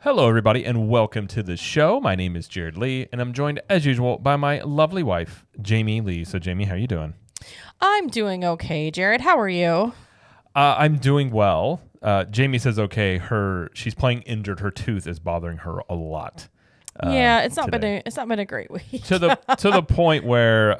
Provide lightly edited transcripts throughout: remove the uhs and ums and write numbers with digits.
Hello, everybody, and welcome to the show. My name is Jared Lee, and I'm joined, as usual, by my lovely wife, Jamie Lee. So, Jamie, how are you doing? I'm doing okay, Jared. How are you? I'm doing well. Jamie says okay. She's playing injured. Her tooth is bothering her a lot. Yeah, it's not today. been a great week. to the point where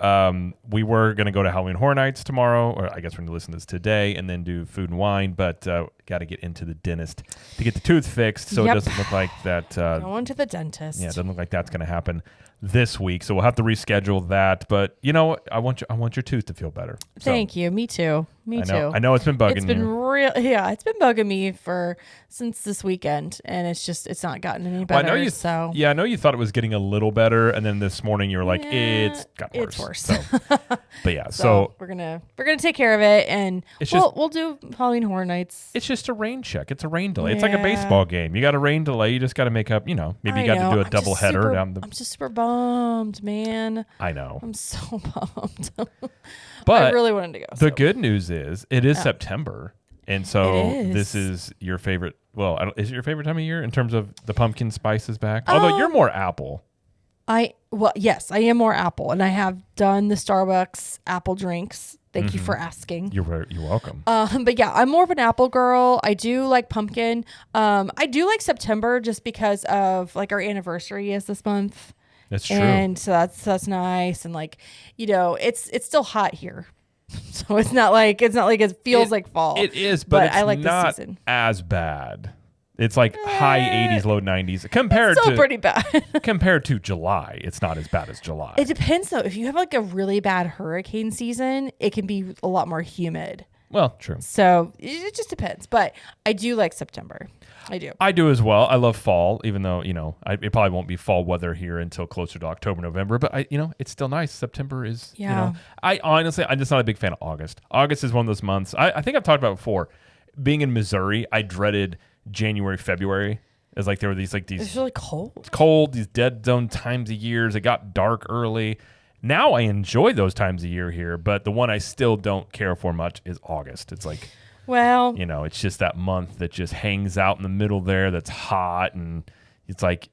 we were going to go to Halloween Horror Nights tomorrow, or I guess we're going to listen to this today, and then do food and wine. But got to get into the dentist to get the tooth fixed, so It doesn't look like that. Going to the dentist. Yeah, it doesn't look like that's going to happen this week. So we'll have to reschedule that. But you know what? I want your tooth to feel better. Thank you. Me too. I know it's been bugging you. It's been it's been bugging me since this weekend, and it's not gotten any better. Well, I know you thought it was getting a little better, and then this morning you were like, it's got worse. It's worse. So, but yeah, so we're gonna take care of it, and we'll do Halloween Horror Nights. It's just a rain check. It's a rain delay. Yeah. It's like a baseball game. You got a rain delay. You just got to make up. Maybe you got to do a double header down the. I'm just super bummed, man. I know. I'm so bummed. But I really wanted to go. The good news is it is September, and so this is your favorite. Well, is it your favorite time of year in terms of the pumpkin spice is back? Although you're more apple. Yes, I am more apple, and I have done the Starbucks apple drinks. Thank you for asking. You're welcome. But yeah, I'm more of an apple girl. I do like pumpkin. I do like September just because of like our anniversary is this month. That's true. And so that's nice. And like, it's still hot here. So it's not like it feels like fall. It is, but it's I like not this season. as bad. It's like high 80s, low 90s compared to pretty bad. Compared to July, it's not as bad as July. It depends though. If you have like a really bad hurricane season, it can be a lot more humid. Well, true. So it just depends. But I do like September. I do as well. I love fall, even though, it probably won't be fall weather here until closer to October, November. But it's still nice. September is, I honestly, I'm just not a big fan of August. August is one of those months. I think I've talked about before. Being in Missouri, I dreaded January, February. It's like there were these it's really cold. Cold, these dead zone times of years. It got dark early. Now I enjoy those times of year here, but the one I still don't care for much is August. It's like, well, it's just that month that just hangs out in the middle there that's hot, and it's like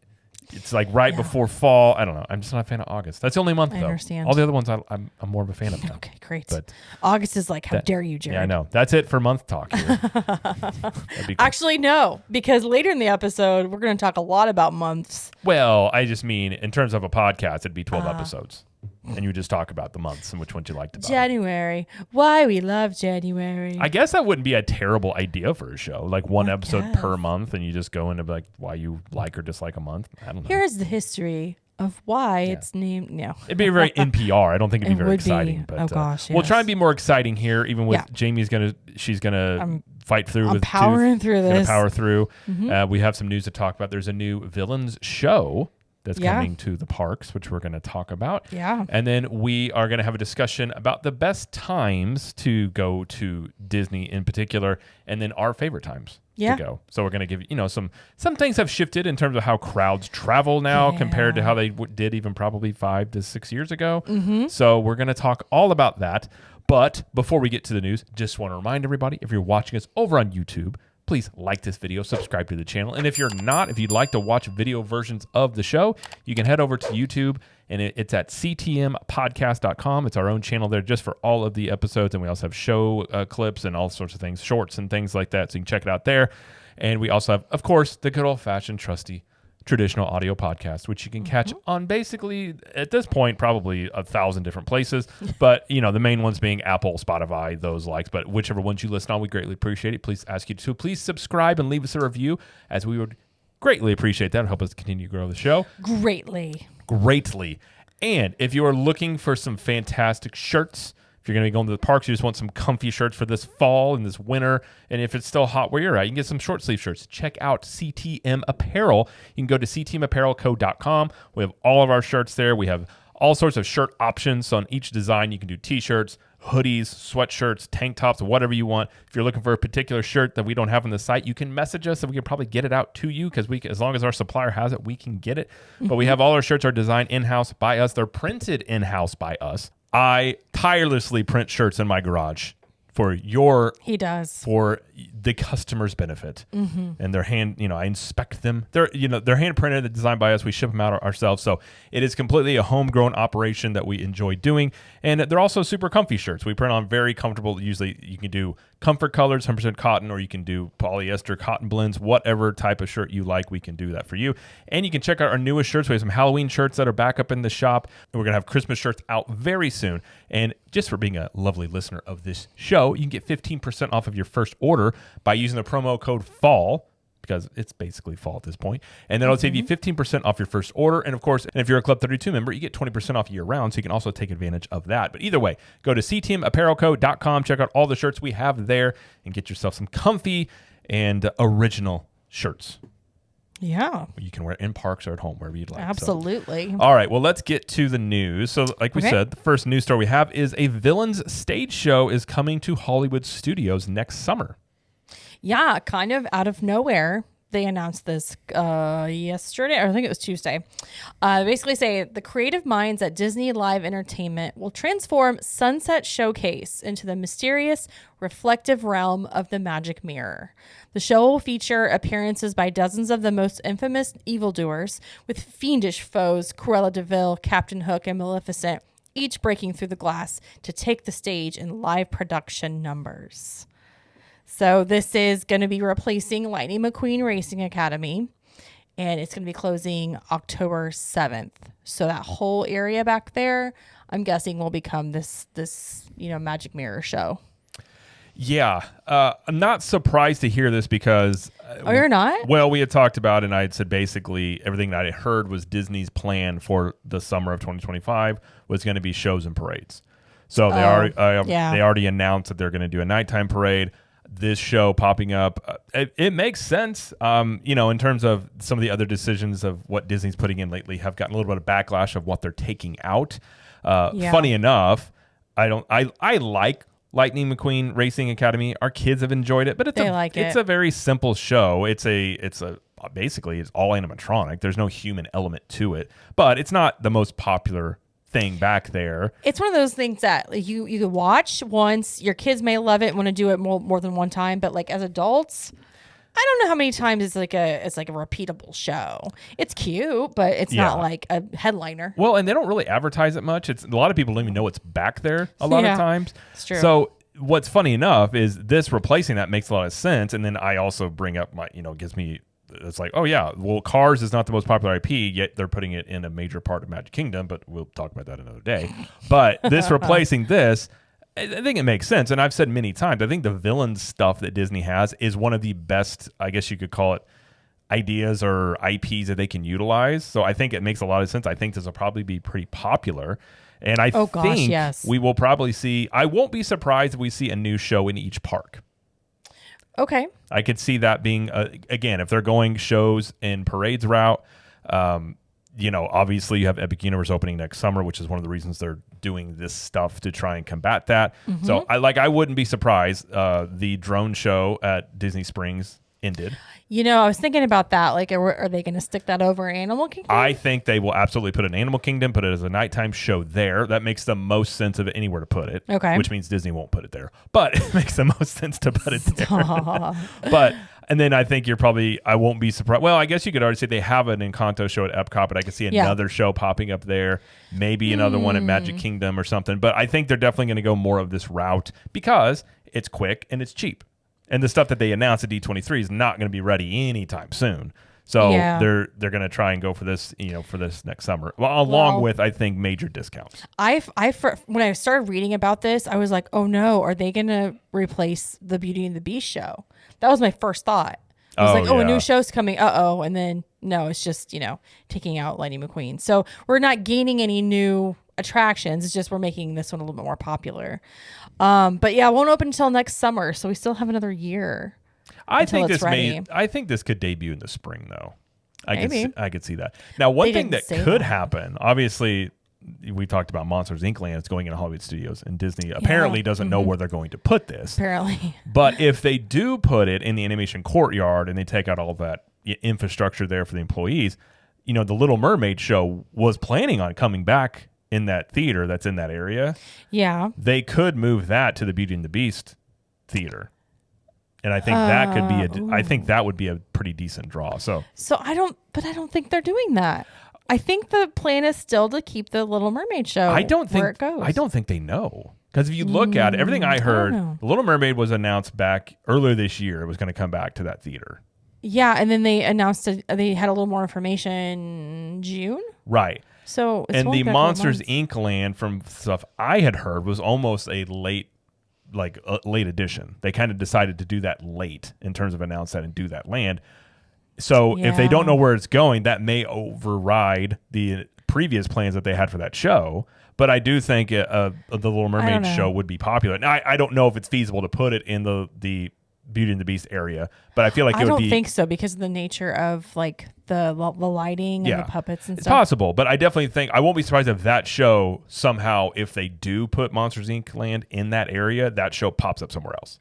right before fall. I don't know. I'm just not a fan of August. That's the only month, though. I understand. All the other ones I'm more of a fan of now. Okay, great. But August is like, how dare you, Jared? Yeah, I know. That's it for month talk here. Cool. Actually, no, because later in the episode, we're going to talk a lot about months. Well, I just mean in terms of a podcast, it'd be 12 episodes. And you just talk about the months and which ones you liked about. January. Why we love January. I guess that wouldn't be a terrible idea for a show. Like one episode per month, and you just go into like why you like or dislike a month. I don't know. Here's the history of why it's named. No. It'd be very NPR. I don't think it'd be very exciting. But, oh gosh. Yes. We'll try and be more exciting here, even with Jamie's she's gonna fight through with powering through this. Gonna power through. Mm-hmm. We have some news to talk about. There's a new Villains show that's coming to the parks, which we're going to talk about. Yeah. And then we are going to have a discussion about the best times to go to Disney in particular, and then our favorite times to go. So we're going to give some things have shifted in terms of how crowds travel now compared to how they did even probably 5 to 6 years ago. Mm-hmm. So we're going to talk all about that. But before we get to the news, just want to remind everybody, if you're watching us over on YouTube, please like this video, subscribe to the channel. And if you'd like to watch video versions of the show, you can head over to YouTube, and it's at ctmpodcast.com. It's our own channel there just for all of the episodes. And we also have show clips and all sorts of things, shorts and things like that. So you can check it out there. And we also have, of course, the good old-fashioned, trusty, traditional audio podcast, which you can catch on basically, at this point, probably 1,000 different places. But, the main ones being Apple, Spotify, those likes. But whichever ones you listen on, we greatly appreciate it. Please ask you to please subscribe and leave us a review, as we would greatly appreciate that and help us continue to grow the show. Greatly. And if you are looking for some fantastic shirts, if you're going to be going to the parks, you just want some comfy shirts for this fall and this winter, and if it's still hot where you're at, you can get some short sleeve shirts. Check out CTM Apparel. You can go to ctmapparelco.com. We have all of our shirts there. We have all sorts of shirt options. So on each design, you can do t-shirts, hoodies, sweatshirts, tank tops, whatever you want. If you're looking for a particular shirt that we don't have on the site, you can message us and we can probably get it out to you, because as long as our supplier has it, we can get it. But we have all our shirts are designed in-house by us. They're printed in-house by us. I tirelessly print shirts in my garage for your He does. for the customer's benefit. And they're I inspect them. They're hand printed and designed by us. We ship them out ourselves. So it is completely a homegrown operation that we enjoy doing. And they're also super comfy shirts. We print on very comfortable. Usually you can do comfort colors, 100% cotton, or you can do polyester cotton blends, whatever type of shirt you like, we can do that for you. And you can check out our newest shirts. We have some Halloween shirts that are back up in the shop. And we're going to have Christmas shirts out very soon. And just for being a lovely listener of this show, you can get 15% off of your first order by using the promo code FALL, because it's basically fall at this point. And that'll save you 15% off your first order. And of course, if you're a Club 32 member, you get 20% off year round. So you can also take advantage of that. But either way, go to ctmapparelco.com, check out all the shirts we have there, and get yourself some comfy and original shirts. Yeah. You can wear in parks or at home, wherever you'd like. Absolutely. So. All right. Well, let's get to the news. So like we said, the first news story we have is a Villains stage show is coming to Hollywood Studios next summer. Yeah, kind of out of nowhere. They announced this yesterday, or I think it was Tuesday. Basically say the creative minds at Disney Live Entertainment will transform Sunset Showcase into the mysterious, reflective realm of the Magic Mirror. The show will feature appearances by dozens of the most infamous evildoers, with fiendish foes Cruella de Vil, Captain Hook, and Maleficent, each breaking through the glass to take the stage in live production numbers. So this is going to be replacing Lightning McQueen Racing Academy, and it's going to be closing October 7th. So that whole area back there, I'm guessing, will become this Magic Mirror show. Yeah. I'm not surprised to hear this because... Oh, you're not? Well, we had talked about, and I had said basically everything that I heard was Disney's plan for the summer of 2025 was going to be shows and parades. So they already announced that they're going to do a nighttime parade. This show popping up, it makes sense. In terms of some of the other decisions of what Disney's putting in lately have gotten a little bit of backlash of what they're taking out. Funny enough, I like Lightning McQueen Racing Academy. Our kids have enjoyed it, but it's a very simple show. It's basically it's all animatronic. There's no human element to it, but it's not the most popular thing back there. It's one of those things that you could watch once. Your kids may love it and want to do it more than one time, but like as adults, I don't know how many times it's like a repeatable show. It's cute, but it's not like a headliner. Well, and they don't really advertise it much. A lot of people don't even know it's back there a lot of times. It's true. So what's funny enough is this replacing that makes a lot of sense. And then I also bring up gives me, it's like, oh yeah, well, Cars is not the most popular IP, yet they're putting it in a major part of Magic Kingdom, but we'll talk about that another day. But this replacing this, I think it makes sense. And I've said many times, I think the Villains stuff that Disney has is one of the best, I guess you could call it, ideas or IPs that they can utilize. So I think it makes a lot of sense. I think this will probably be pretty popular. And I think we will probably see, I won't be surprised if we see a new show in each park. Okay. I could see that being, again, if they're going shows and parades route, obviously you have Epic Universe opening next summer, which is one of the reasons they're doing this stuff to try and combat that. Mm-hmm. So I wouldn't be surprised. The drone show at Disney Springs ended. I was thinking about that. Like, are they going to stick that over Animal Kingdom? I think they will absolutely put it in Animal Kingdom, put it as a nighttime show there. That makes the most sense of anywhere to put it. Okay. Which means Disney won't put it there. But it makes the most sense to put it there. And then I think I won't be surprised. Well, I guess you could already say they have an Encanto show at Epcot, but I could see another show popping up there. Maybe another one at Magic Kingdom or something. But I think they're definitely going to go more of this route because it's quick and it's cheap. And the stuff that they announced at D23 is not going to be ready anytime soon. So they're going to try and go for this, for this next summer, along with, I think, major discounts. When I started reading about this, I was like, oh no, are they going to replace the Beauty and the Beast show? That was my first thought. I was a new show's coming. And then no, it's just, taking out Lightning McQueen. So we're not gaining any new attractions. It's just we're making this one a little bit more popular. But yeah, it won't open until next summer, so we still have another year. I think this could debut in the spring, though. I could see that. Now, one thing that could happen, obviously, we talked about Monsters Inc. Land. It's going into Hollywood Studios, and Disney apparently doesn't know where they're going to put this. Apparently. But if they do put it in the animation courtyard and they take out all that infrastructure there for the employees, the Little Mermaid show was planning on coming back in that theater that's in that area. Yeah. They could move that to the Beauty and the Beast theater. And I think that could be I think that would be a pretty decent draw. So I don't think they're doing that. I think the plan is still to keep the Little Mermaid show where it goes. I don't think they know. Because if you look at it, everything I heard, The Little Mermaid was announced back earlier this year. It was going to come back to that theater. Yeah, and then they announced they had a little more information in June. Right. So and the Monsters Inc. land, from stuff I had heard, was almost a late edition. They kind of decided to do that late in terms of announce that and do that land. So if they don't know where it's going, that may override the previous plans that they had for that show. But I do think the Little Mermaid show would be popular. Now, I don't know if it's feasible to put it in the Beauty and the Beast area, but I feel like it would be. I don't think so because of the nature of like the lighting and the puppets and stuff. It's possible, but I definitely think I won't be surprised if that show somehow, if they do put Monsters Inc. land in that area, that show pops up somewhere else.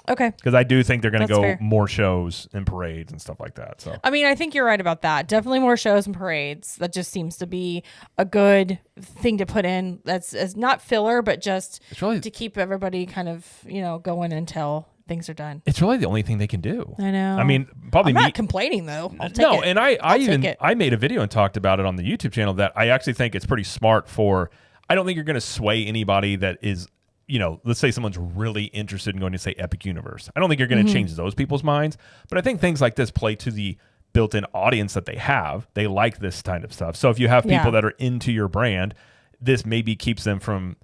Okay. Because I do think they're going to go more shows and parades and stuff like that. So I mean, I think you're right about that. Definitely more shows and parades. That just seems to be a good thing to put in. That's not filler, but just to keep everybody kind of going until things are done. It's really the only thing they can do. I know. I mean, probably I'm not complaining though. I'll take it. And I made a video and talked about it on the YouTube channel that I actually think it's pretty smart for. I don't think you're going to sway anybody that is. Let's say someone's really interested in going to say Epic Universe. I don't think you're going to change those people's minds, but I think things like this play to the built-in audience that they have. They like this kind of stuff. So if you have people that are into your brand, this maybe keeps them from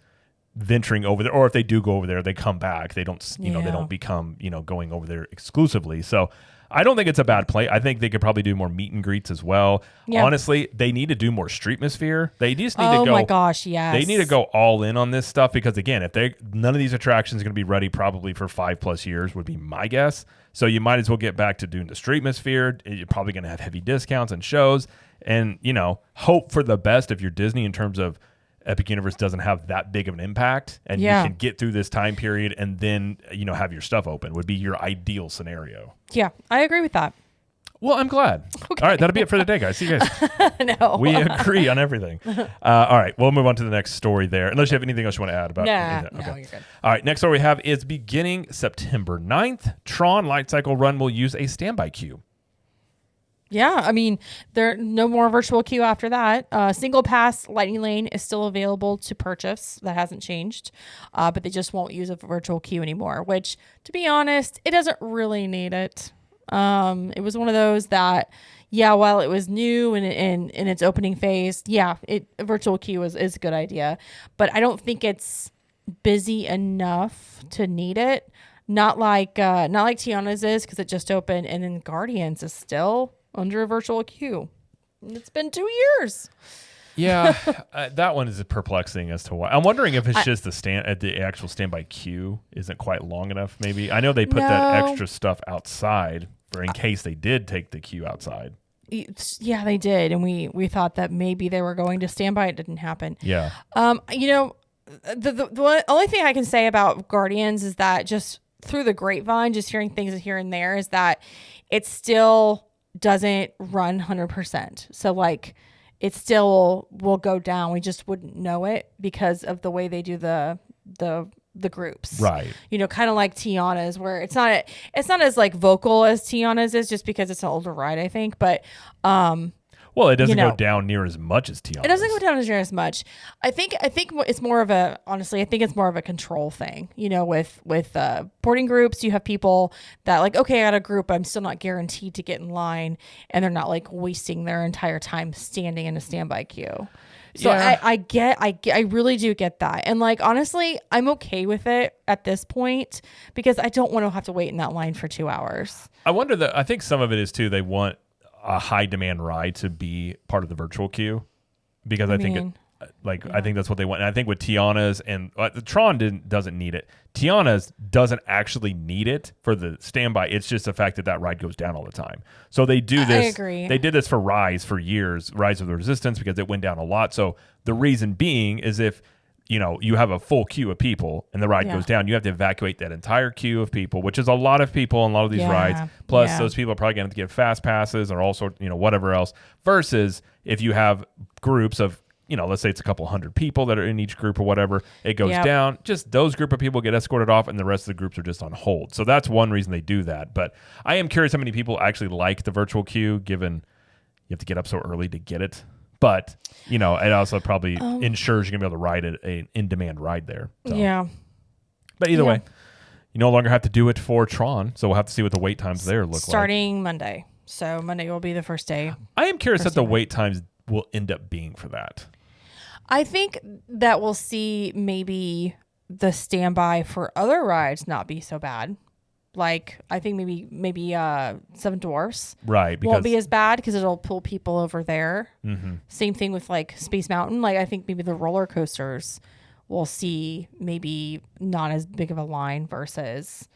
venturing over there, or if they do go over there, they come back. They don't, they don't become, going over there exclusively. So I don't think it's a bad play. I think they could probably do more meet and greets as well. Yeah. Honestly, they need to do more Streetmosphere. They just need to go. Oh my gosh, yes. They need to go all in on this stuff because again, if none of these attractions are going to be ready probably for 5+ years would be my guess. So you might as well get back to doing the Streetmosphere. You're probably going to have heavy discounts and shows, and hope for the best if you're Disney in terms of Epic Universe doesn't have that big of an impact and you can get through this time period and then, have your stuff open would be your ideal scenario. Yeah, I agree with that. Well, I'm glad. Okay. All right, that'll be it for the day, guys. See you guys. No. We agree on everything. All right, we'll move on to the next story there. Unless you have anything else you want to add about it. No, you're good. All right, next story we have is beginning September 9th, Tron Light Cycle Run will use a standby queue. Yeah, I mean, there no more virtual queue after that. Single pass Lightning Lane is still available to purchase. That hasn't changed, but they just won't use a virtual queue anymore, which, to be honest, it doesn't really need it. It was one of those that, while it was new and in its opening phase, a virtual queue is a good idea, but I don't think it's busy enough to need it. Not like Tiana's is because it just opened, and then Guardians is still under a virtual queue. It's been 2 years. Yeah, that one is perplexing as to why. I'm wondering if it's just the actual standby queue isn't quite long enough. Maybe I know they put that extra stuff outside for in case they did take the queue outside. Yeah, they did, and we thought that maybe they were going to standby. It didn't happen. Yeah. The only thing I can say about Guardians is that just through the grapevine, just hearing things here and there, is that it still doesn't run 100%. So like it still will go down. We just wouldn't know it because of the way they do the groups. Right. Kind of like Tiana's, where it's not as like vocal as Tiana's is, just because it's an older ride, I think. But well, it doesn't go down near as much as Tiana's. It doesn't go down near as much. I think it's more of a, honestly, I think it's more of a control thing. With boarding groups, you have people that like, okay, I got a group, I'm still not guaranteed to get in line, and they're not like wasting their entire time standing in a standby queue. So I really do get that. And like, honestly, I'm okay with it at this point because I don't want to have to wait in that line for 2 hours. I think some of it is too, they want a high demand ride to be part of the virtual queue because I think that's what they want. And I think with Tiana's and the Tron doesn't need it. Tiana's doesn't actually need it for the standby. It's just the fact that ride goes down all the time. So they do this. I agree. They did this for Rise for years, Rise of the Resistance, because it went down a lot. So the reason being is if you have a full queue of people and the ride goes down, you have to evacuate that entire queue of people, which is a lot of people on a lot of these rides. Plus, those people are probably going to get fast passes or also, whatever else. Versus if you have groups of, let's say it's a couple hundred people that are in each group or whatever. It goes Yep. down. Just those group of people get escorted off, and the rest of the groups are just on hold. So that's one reason they do that. But I am curious how many people actually like the virtual queue, given you have to get up so early to get it. But, it also probably ensures you're going to be able to ride an in-demand ride there. So. Yeah. But either way, you no longer have to do it for Tron, so we'll have to see what the wait times there look like. Starting Monday. So Monday will be the first day. I am curious what the wait times will end up being for that. I think that we'll see maybe the standby for other rides not be so bad. Like, I think maybe Seven Dwarfs won't be as bad because it'll pull people over there. Mm-hmm. Same thing with like Space Mountain. Like, I think maybe the roller coasters we'll see maybe not as big of a line versus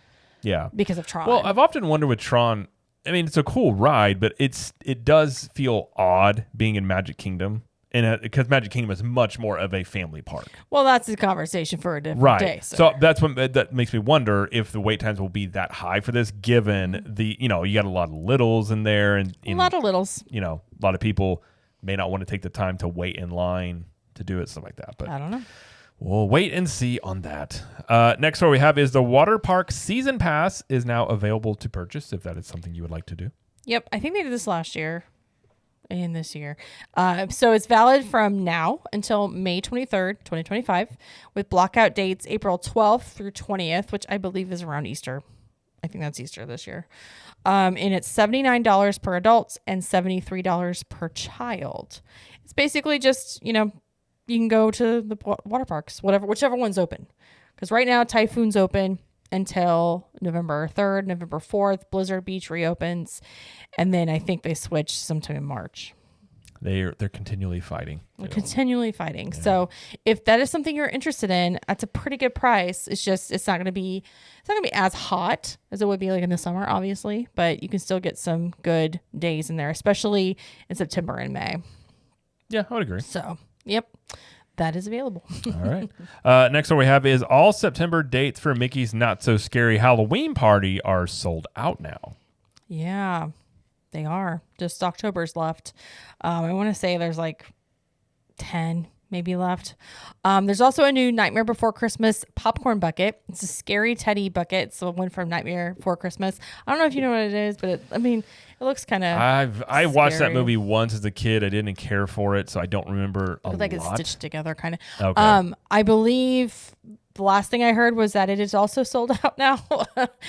because of Tron. Well, I've often wondered with Tron. I mean, it's a cool ride, but it does feel odd being in Magic Kingdom. Because Magic Kingdom is much more of a family park. Well, that's a conversation for a different day. So that's that makes me wonder if the wait times will be that high for this, given you got a lot of littles in there, and a lot of littles. A lot of people may not want to take the time to wait in line to do it, stuff like that. But I don't know. We'll wait and see on that. Next story we have is the water park season pass is now available to purchase if that is something you would like to do. Yep, I think they did this last year. And this year. So it's valid from now until May 23rd, 2025, with blockout dates April 12th through 20th, which I believe is around Easter. I think that's Easter this year. And it's $79 per adult and $73 per child. It's basically just, you can go to the water parks, whichever one's open. Because right now, Typhoon's open until November 3rd, November 4th. Blizzard Beach reopens. And then I think they switch sometime in March. They're continually fighting. Continually fighting. Yeah. So if that is something you're interested in, that's a pretty good price. It's not going to be as hot as it would be like in the summer, obviously, but you can still get some good days in there, especially in September and May. Yeah, I would agree. So, yep. That is available. All right. Next one we have is all September dates for Mickey's Not So Scary Halloween Party are sold out now. Yeah, they are. Just October's left. I want to say there's like 10 maybe left. There's also a new Nightmare Before Christmas popcorn bucket. It's a scary teddy bucket. So one from Nightmare Before Christmas. I don't know if you know what it is, but it looks kind of I watched that movie once as a kid. I didn't care for it, so I don't remember a lot. Like it's stitched together kind of. Okay. I believe the last thing I heard was that it is also sold out now.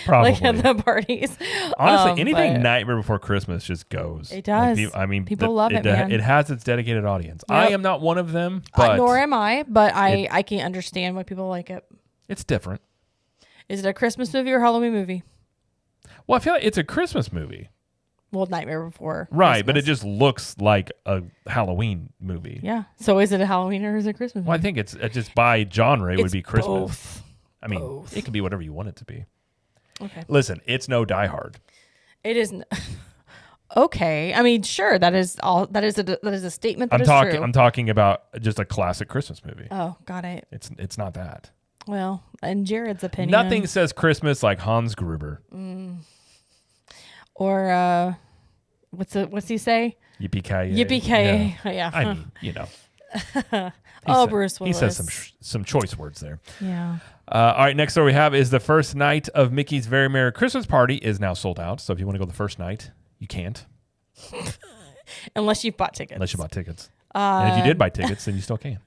Probably. Like at the parties. Honestly, anything Nightmare Before Christmas just goes. It does. People love it, man. It has its dedicated audience. Yep. I am not one of them, but nor am I, but I can understand why people like it. It's different. Is it a Christmas movie or Halloween movie? Well, I feel like it's a Christmas movie. Well, Nightmare Before Right, Christmas. but it just looks like a Halloween movie. Yeah. So is it a Halloween or is it a Christmas movie? Well, I think it's just by genre, it would be Christmas. Both. I mean, It can be whatever you want it to be. Okay. Listen, it's no Die Hard. It isn't. Okay. I mean, sure. That is a statement that true. I'm talking about just a classic Christmas movie. Oh, got it. It's not that. Well, in Jared's opinion, nothing says Christmas like Hans Gruber. Or what's he say? Yippee-ki-yay. Yippee-ki-yay. Yeah. I mean, Bruce Willis. He says some choice words there. Yeah. All right, next story we have is the first night of Mickey's Very Merry Christmas Party is now sold out. So if you want to go the first night, you can't. Unless you've bought tickets. And if you did buy tickets, then you still can.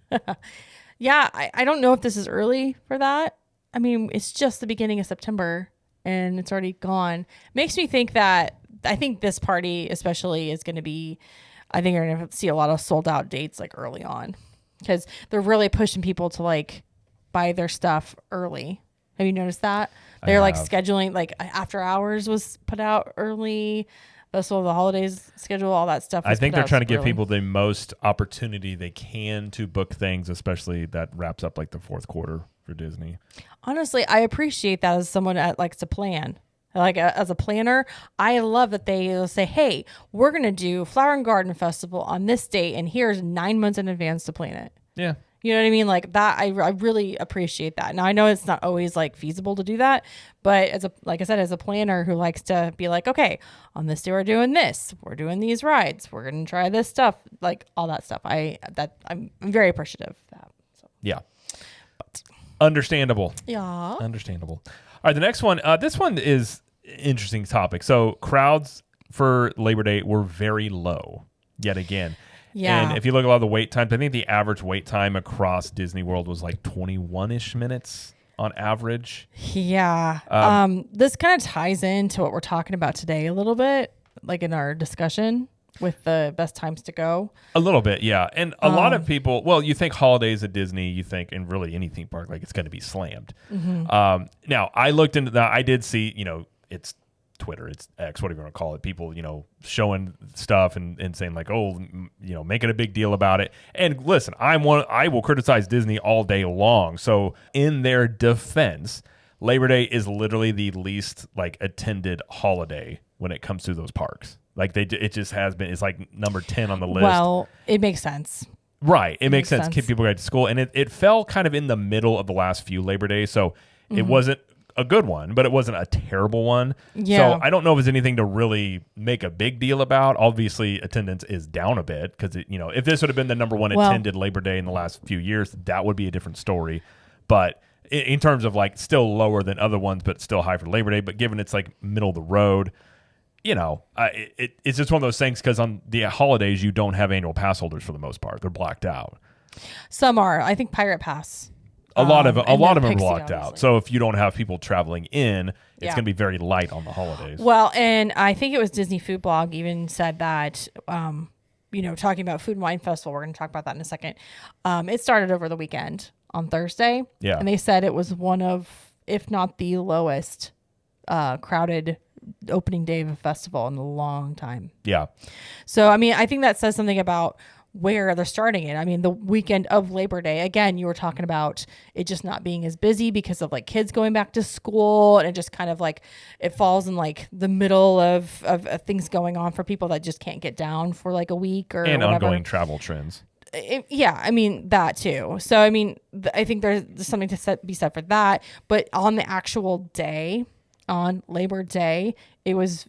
Yeah, I don't know if this is early for that. I mean, it's just the beginning of September and it's already gone. Makes me think that I think this party especially is going to be, I think you're going to see a lot of sold out dates like early on because they're really pushing people to like buy their stuff early. Have you noticed that? They're like scheduling, like after hours was put out early. So the holidays schedule, all that stuff. I think they're trying to give people the most opportunity they can to book things, especially that wraps up like the fourth quarter for Disney. Honestly, I appreciate that as someone that likes to plan. Like as a planner, I love that they'll say, hey, we're going to do Flower and Garden Festival on this date, and here's 9 months in advance to plan it. Yeah. You know what I mean? Like that, I really appreciate that. Now I know it's not always like feasible to do that, but like I said, as a planner who likes to be like, okay, on this day we're doing this, we're doing these rides, we're gonna try this stuff, like all that stuff. I'm very appreciative of that. So. Yeah, understandable. Yeah, understandable. All right, the next one. This one is interesting topic. So crowds for Labor Day were very low yet again. Yeah. And if you look at a lot of the wait times, I think the average wait time across Disney World was like 21-ish minutes on average. Yeah. This kind of ties into what we're talking about today a little bit, like in our discussion with the best times to go. A little bit, yeah. And a lot of people, well, you think holidays at Disney, you think, and really any theme park, like it's going to be slammed. Mm-hmm. Now, I looked into that. I did see, it's Twitter, it's X, whatever you want to call it, people, showing stuff and saying like, oh, making a big deal about it. And listen, I will criticize Disney all day long. So in their defense, Labor Day is literally the least like attended holiday when it comes to those parks. Like it just has been. It's like number 10 on the list. Well, it makes sense. Right. It makes sense. Keep people going to school. And it fell kind of in the middle of the last few Labor Days. So it wasn't a good one, but it wasn't a terrible one. Yeah. So I don't know if there's anything to really make a big deal about. Obviously, attendance is down a bit because, if this would have been the number one attended Labor Day in the last few years, that would be a different story. But in terms of like still lower than other ones, but still high for Labor Day. But given it's like middle of the road, it's just one of those things because on the holidays, you don't have annual pass holders for the most part. They're blacked out. Some are. I think Pirate Pass. A lot of them are Pixie, blocked out. So if you don't have people traveling in, it's going to be very light on the holidays. Well, and I think it was Disney Food Blog even said that, talking about Food and Wine Festival, we're going to talk about that in a second. It started over the weekend on Thursday. Yeah. And they said it was one of, if not the lowest crowded opening day of a festival in a long time. Yeah. So, I mean, I think that says something about where they're starting it. I mean, the weekend of Labor Day, again, you were talking about it just not being as busy because of like kids going back to school, and it just kind of like it falls in like the middle of things going on for people that just can't get down for like a week or and whatever. Ongoing travel trends. I mean that too. So I mean, I think there's something to be said for that. But on the actual day, on Labor Day, it was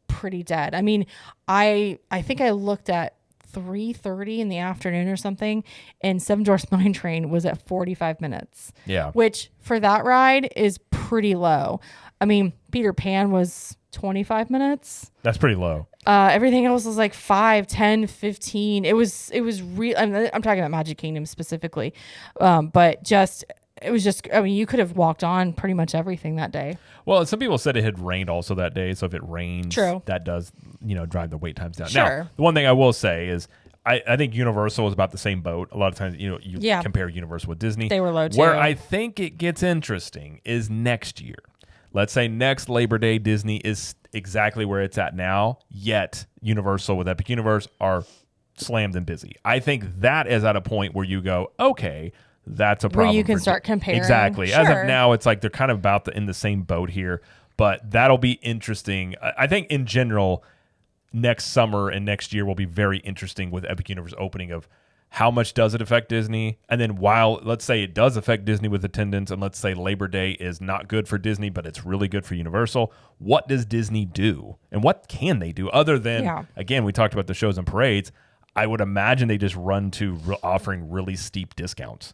pretty dead. I mean, I think I looked at 3:30 in the afternoon or something, and Seven Dwarfs Mine Train was at 45 minutes. Yeah. Which for that ride is pretty low. I mean, Peter Pan was 25 minutes. That's pretty low. Everything else was like 5, 10, 15. It was real. I'm talking about Magic Kingdom specifically. But it was just, I mean, you could have walked on pretty much everything that day. Well, some people said it had rained also that day. So if it rains, True. That does, drive the wait times down. Sure. Now, the one thing I will say is I think Universal is about the same boat. A lot of times, you compare Universal with Disney. They were low too. Where I think it gets interesting is next year. Let's say next Labor Day, Disney is exactly where it's at now, yet Universal with Epic Universe are slammed and busy. I think that is at a point where you go, okay, that's a problem. Where you can start comparing. Exactly. Sure. As of now, it's like they're kind of about in the same boat here, but that'll be interesting. I think in general, next summer and next year will be very interesting with Epic Universe opening of how much does it affect Disney? And then while, let's say it does affect Disney with attendance, and let's say Labor Day is not good for Disney, but it's really good for Universal, what does Disney do? And what can they do other than, again, we talked about the shows and parades. I would imagine they just run to offering really steep discounts.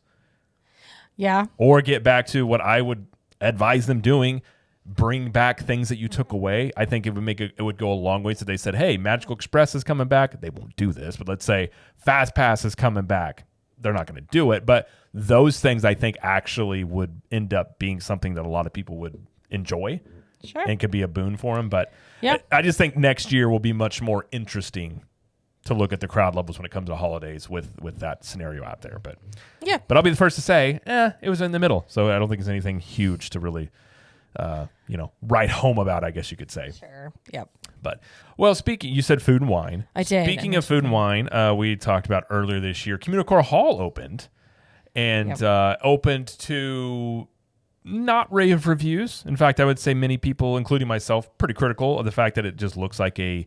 Yeah. Or get back to what I would advise them doing, bring back things that you took away. I think it would go a long way. So they said, hey, Magical Express is coming back. They won't do this, but let's say Fast Pass is coming back. They're not going to do it, but those things I think actually would end up being something that a lot of people would enjoy. Sure. And could be a boon for them. But I just think next year will be much more interesting to look at the crowd levels when it comes to holidays with that scenario out there. But I'll be the first to say, it was in the middle. So I don't think there's anything huge to really write home about, I guess you could say. Sure. Yep. But, well, you said food and wine. I did. Speaking of food and wine, we talked about earlier this year, Communicore Hall opened and opened to not rave reviews. In fact, I would say many people, including myself, pretty critical of the fact that it just looks like a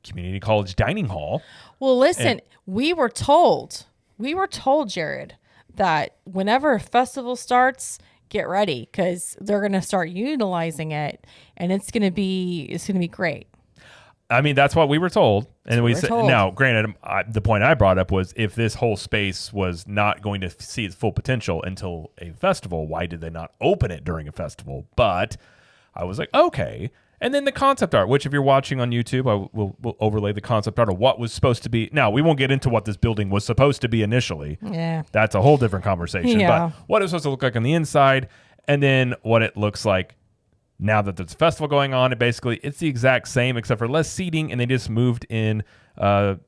community college dining hall. Well, listen, we were told we were told, Jared, that whenever a festival starts, get ready because they're going to start utilizing it, and it's going to be great. I mean, that's what we were told. And we said, told. now, granted, the point I brought up was if this whole space was not going to see its full potential until a festival, why did they not open it during a festival? But I was like, okay. And then the concept art, which if you're watching on YouTube, we'll overlay the concept art of what was supposed to be. Now, we won't get into what this building was supposed to be initially. Yeah. That's a whole different conversation. Yeah. But what it was supposed to look like on the inside, and then what it looks like now that there's a festival going on. It's the exact same except for less seating, and they just moved in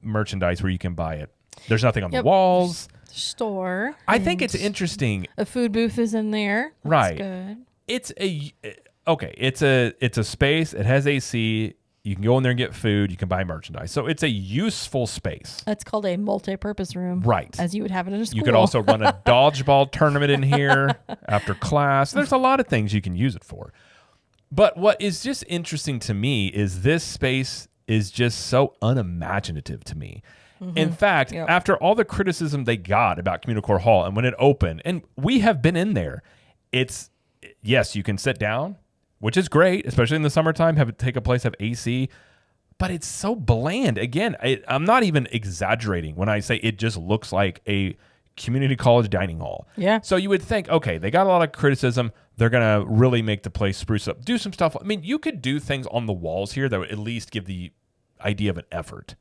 merchandise where you can buy it. There's nothing on the walls. Store. I think it's interesting. A food booth is in there. That's right. Good. It's a space. It has AC. You can go in there and get food. You can buy merchandise. So it's a useful space. That's called a multi-purpose room. Right. As you would have it in a school. You could also run a dodgeball tournament in here after class. There's a lot of things you can use it for. But what is just interesting to me is this space is just so unimaginative to me. Mm-hmm. In fact, after all the criticism they got about Communicore Hall and when it opened, and we have been in there, yes, you can sit down, which is great, especially in the summertime, have it take a place, have AC, but it's so bland. Again, I'm not even exaggerating when I say it just looks like a community college dining hall. Yeah. So you would think, okay, they got a lot of criticism. They're going to really make the place spruce up, do some stuff. I mean, you could do things on the walls here that would at least give the idea of an effort.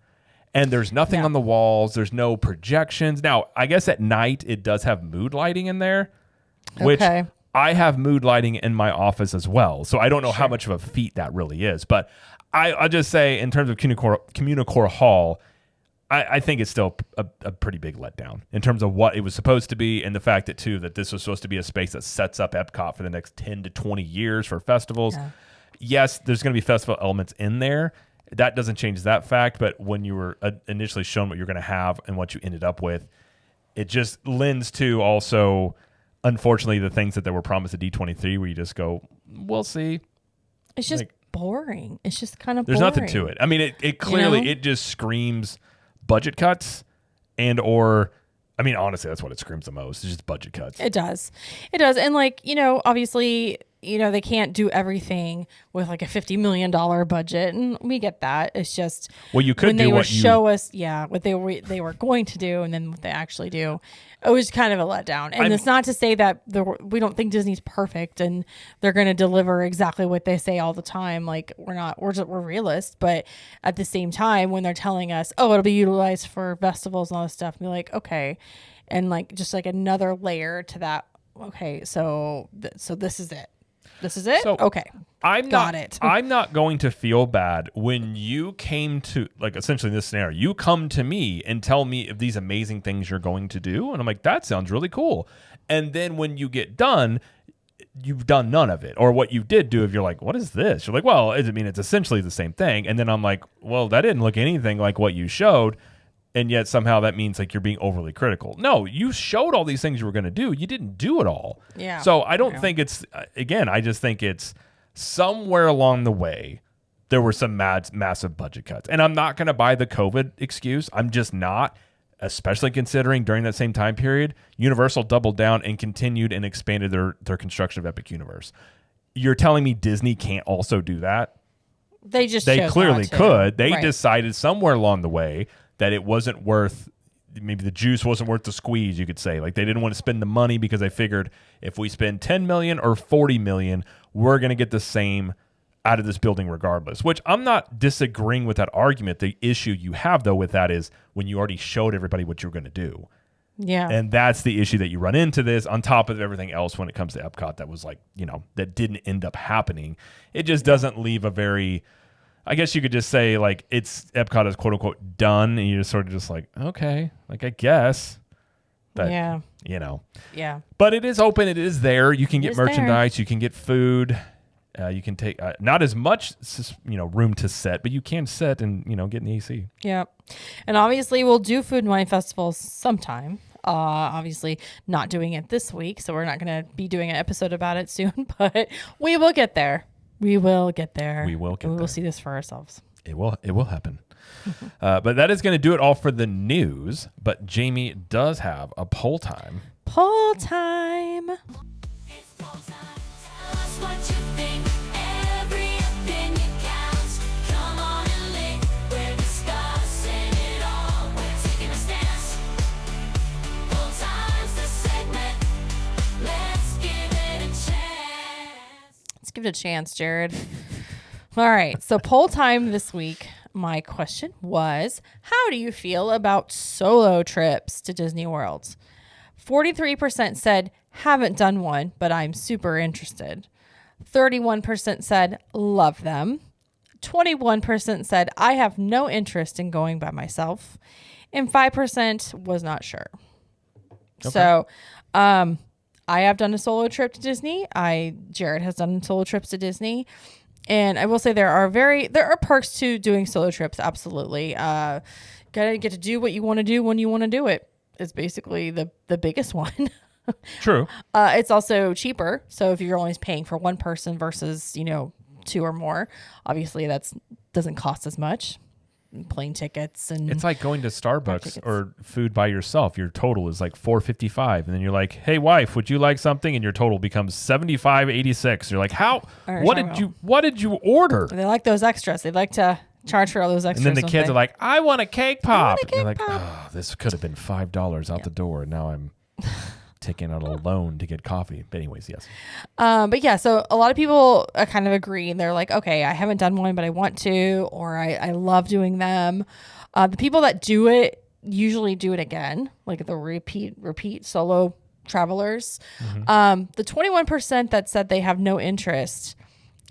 And there's nothing on the walls. There's no projections. Now, I guess at night it does have mood lighting in there, which I have mood lighting in my office as well. So I don't know how much of a feat that really is. But I'll just say in terms of Communicore Hall, I think it's still a pretty big letdown in terms of what it was supposed to be, and the fact that this was supposed to be a space that sets up Epcot for the next 10 to 20 years for festivals. Yeah. Yes, there's going to be festival elements in there. That doesn't change that fact, but when you were initially shown what you're going to have and what you ended up with, it just lends to also, unfortunately, the things that they were promised at D23 where you just go, we'll see. It's just boring. It's just kind of boring. There's nothing to it. I mean, it clearly, it just screams budget cuts honestly, that's what it screams the most. It's just budget cuts. It does. And obviously, they can't do everything with like a $50 million budget, and we get that. It's just you could when do they what show us, what they were going to do, and then what they actually do. It was kind of a letdown. And it's not to say that we don't think Disney's perfect and they're going to deliver exactly what they say all the time. Like we're realists, but at the same time, when they're telling us, oh, it'll be utilized for festivals and all this stuff, and be like, okay, and just another layer to that. Okay, so this is it. This is it? So okay. I'm not going to feel bad when you came to, essentially in this scenario, you come to me and tell me of these amazing things you're going to do. And I'm like, that sounds really cool. And then when you get done, you've done none of it. Or what you did do, if you're like, what is this? You're like, well, it's essentially the same thing. And then I'm like, well, that didn't look anything like what you showed. And yet somehow that means you're being overly critical. No, you showed all these things you were going to do. You didn't do it all. Yeah. So I don't think it's, I just think it's somewhere along the way, there were some massive budget cuts. And I'm not going to buy the COVID excuse. I'm just not, especially considering during that same time period, Universal doubled down and continued and expanded their construction of Epic Universe. You're telling me Disney can't also do that? They clearly could. They decided somewhere along the way that it wasn't worth, maybe the juice wasn't worth the squeeze, you could say. They didn't want to spend the money because they figured if we spend $10 million or $40 million, we're going to get the same out of this building regardless, which I'm not disagreeing with that argument. The issue you have, though, with that is when you already showed everybody what you're going to do. Yeah. And that's the issue that you run into this on top of everything else when it comes to Epcot that was that didn't end up happening. It just doesn't leave a very... I guess you could just say it's Epcot is quote unquote done, and you're just sort of just okay, I guess. But, yeah. Yeah. But it is open. It is there. You can get merchandise. You can get food. You can take not as much room to sit, but you can sit and get in the AC. Yeah. And obviously we'll do Food and Wine Festivals sometime. Obviously not doing it this week, so we're not going to be doing an episode about it soon, but we will get there. We will get there. We will see this for ourselves. It will happen. But that is going to do it all for the news. But Jamie does have a poll time. Poll time. It's poll time. Tell us what you think. Every opinion counts. Come on and link. We're discussing it all. We're taking a stance. Poll time's the segment. Let's give it a chance. Let's give it a chance, Jared. All right. So poll time this week. My question was, how do you feel about solo trips to Disney World? 43% said, haven't done one, but I'm super interested. 31% said, love them. 21% said, I have no interest in going by myself. And 5% was not sure. Okay. So, I have done a solo trip to Disney. Jared has done solo trips to Disney. And I will say there are perks to doing solo trips. Absolutely. Gotta get to do what you want to do when you want to do it. Is basically the biggest one. True. It's also cheaper. So if you're only paying for one person versus, two or more, obviously doesn't cost as much. Plane tickets and It's like going to Starbucks or food by yourself. Your total is like $4.55, and then you're like, "Hey, wife, would you like something?" And your total becomes $75.86. You're like, "How? What did you order?" they like those extras. They like to charge for all those extras. And then the kids are like, "I want a cake pop." a cake You're like, pop. "Oh, this could have been $5 out the door, and now I'm taking out a loan to get coffee." But anyways, yes. But yeah, so a lot of people kind of agree. They're like, okay, I haven't done one, but I want to, or I love doing them. The people that do it usually do it again, like the repeat solo travelers. The 21% that said they have no interest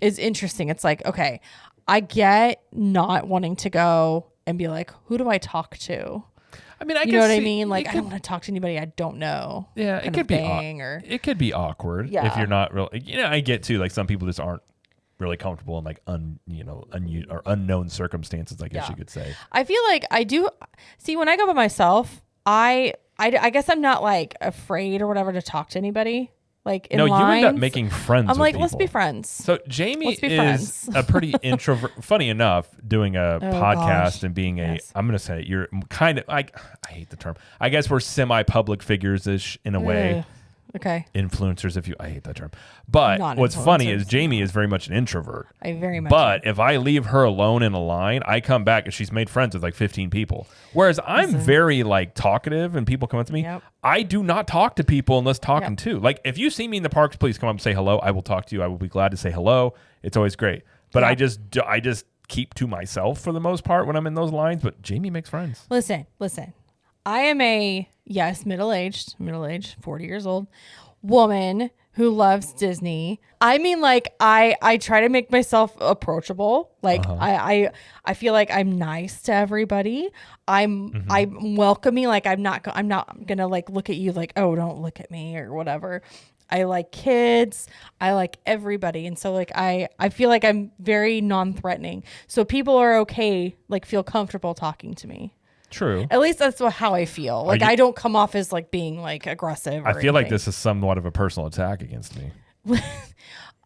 is interesting. It's like, okay, I get not wanting to go and be like, who do I talk to? I mean, I You know what I mean? Like, I don't want to talk to anybody I don't know. Yeah, it could be it could be awkward if you're not really. I get too. Like some people just aren't really comfortable in like unknown circumstances. I guess you could say. I feel like I do. See, when I go by myself, I guess I'm not like afraid or whatever to talk to anybody. Like in No, you end up lines, making friends. I'm with like, people. let's be friends. So Jamie Let's be is friends. a pretty introvert. Funny enough, doing a podcast gosh. and being Yes. I'm going to say you're kind of like, I hate the term. I guess we're semi-public figures-ish in a way. Ugh. Okay. Influencers, I hate that term. But what's funny is Jamie is very much an introvert. I very much. But if I leave her alone in a line, I come back and she's made friends with like 15 people. Whereas I'm very like talkative and people come up to me. Yep. I do not talk to people unless talking to. Like if you see me in the parks, please come up and say hello. I will talk to you. I will be glad to say hello. It's always great. But I just keep to myself for the most part when I'm in those lines. But Jamie makes friends. Listen. I am a middle-aged, 40 years old woman who loves Disney. I mean, like I try to make myself approachable. Like I feel like I'm nice to everybody. I'm welcoming. Like I'm not gonna like look at you like, oh, don't look at me or whatever. I like kids. I like everybody. And so like I feel like I'm very non-threatening. So people are okay, like feel comfortable talking to me. True. At least that's how I feel. Like I don't come off as like being like aggressive. I feel like this is somewhat of a personal attack against me. I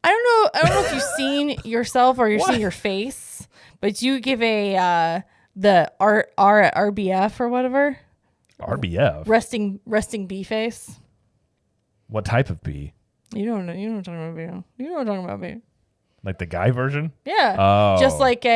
don't know if you've seen yourself or you've seen your face, but you give the RBF or whatever. RBF. Resting bee face. What type of bee? You don't know. You know what I'm talking about. You know what I'm talking about, me. Like the guy version? Yeah. Oh. Just like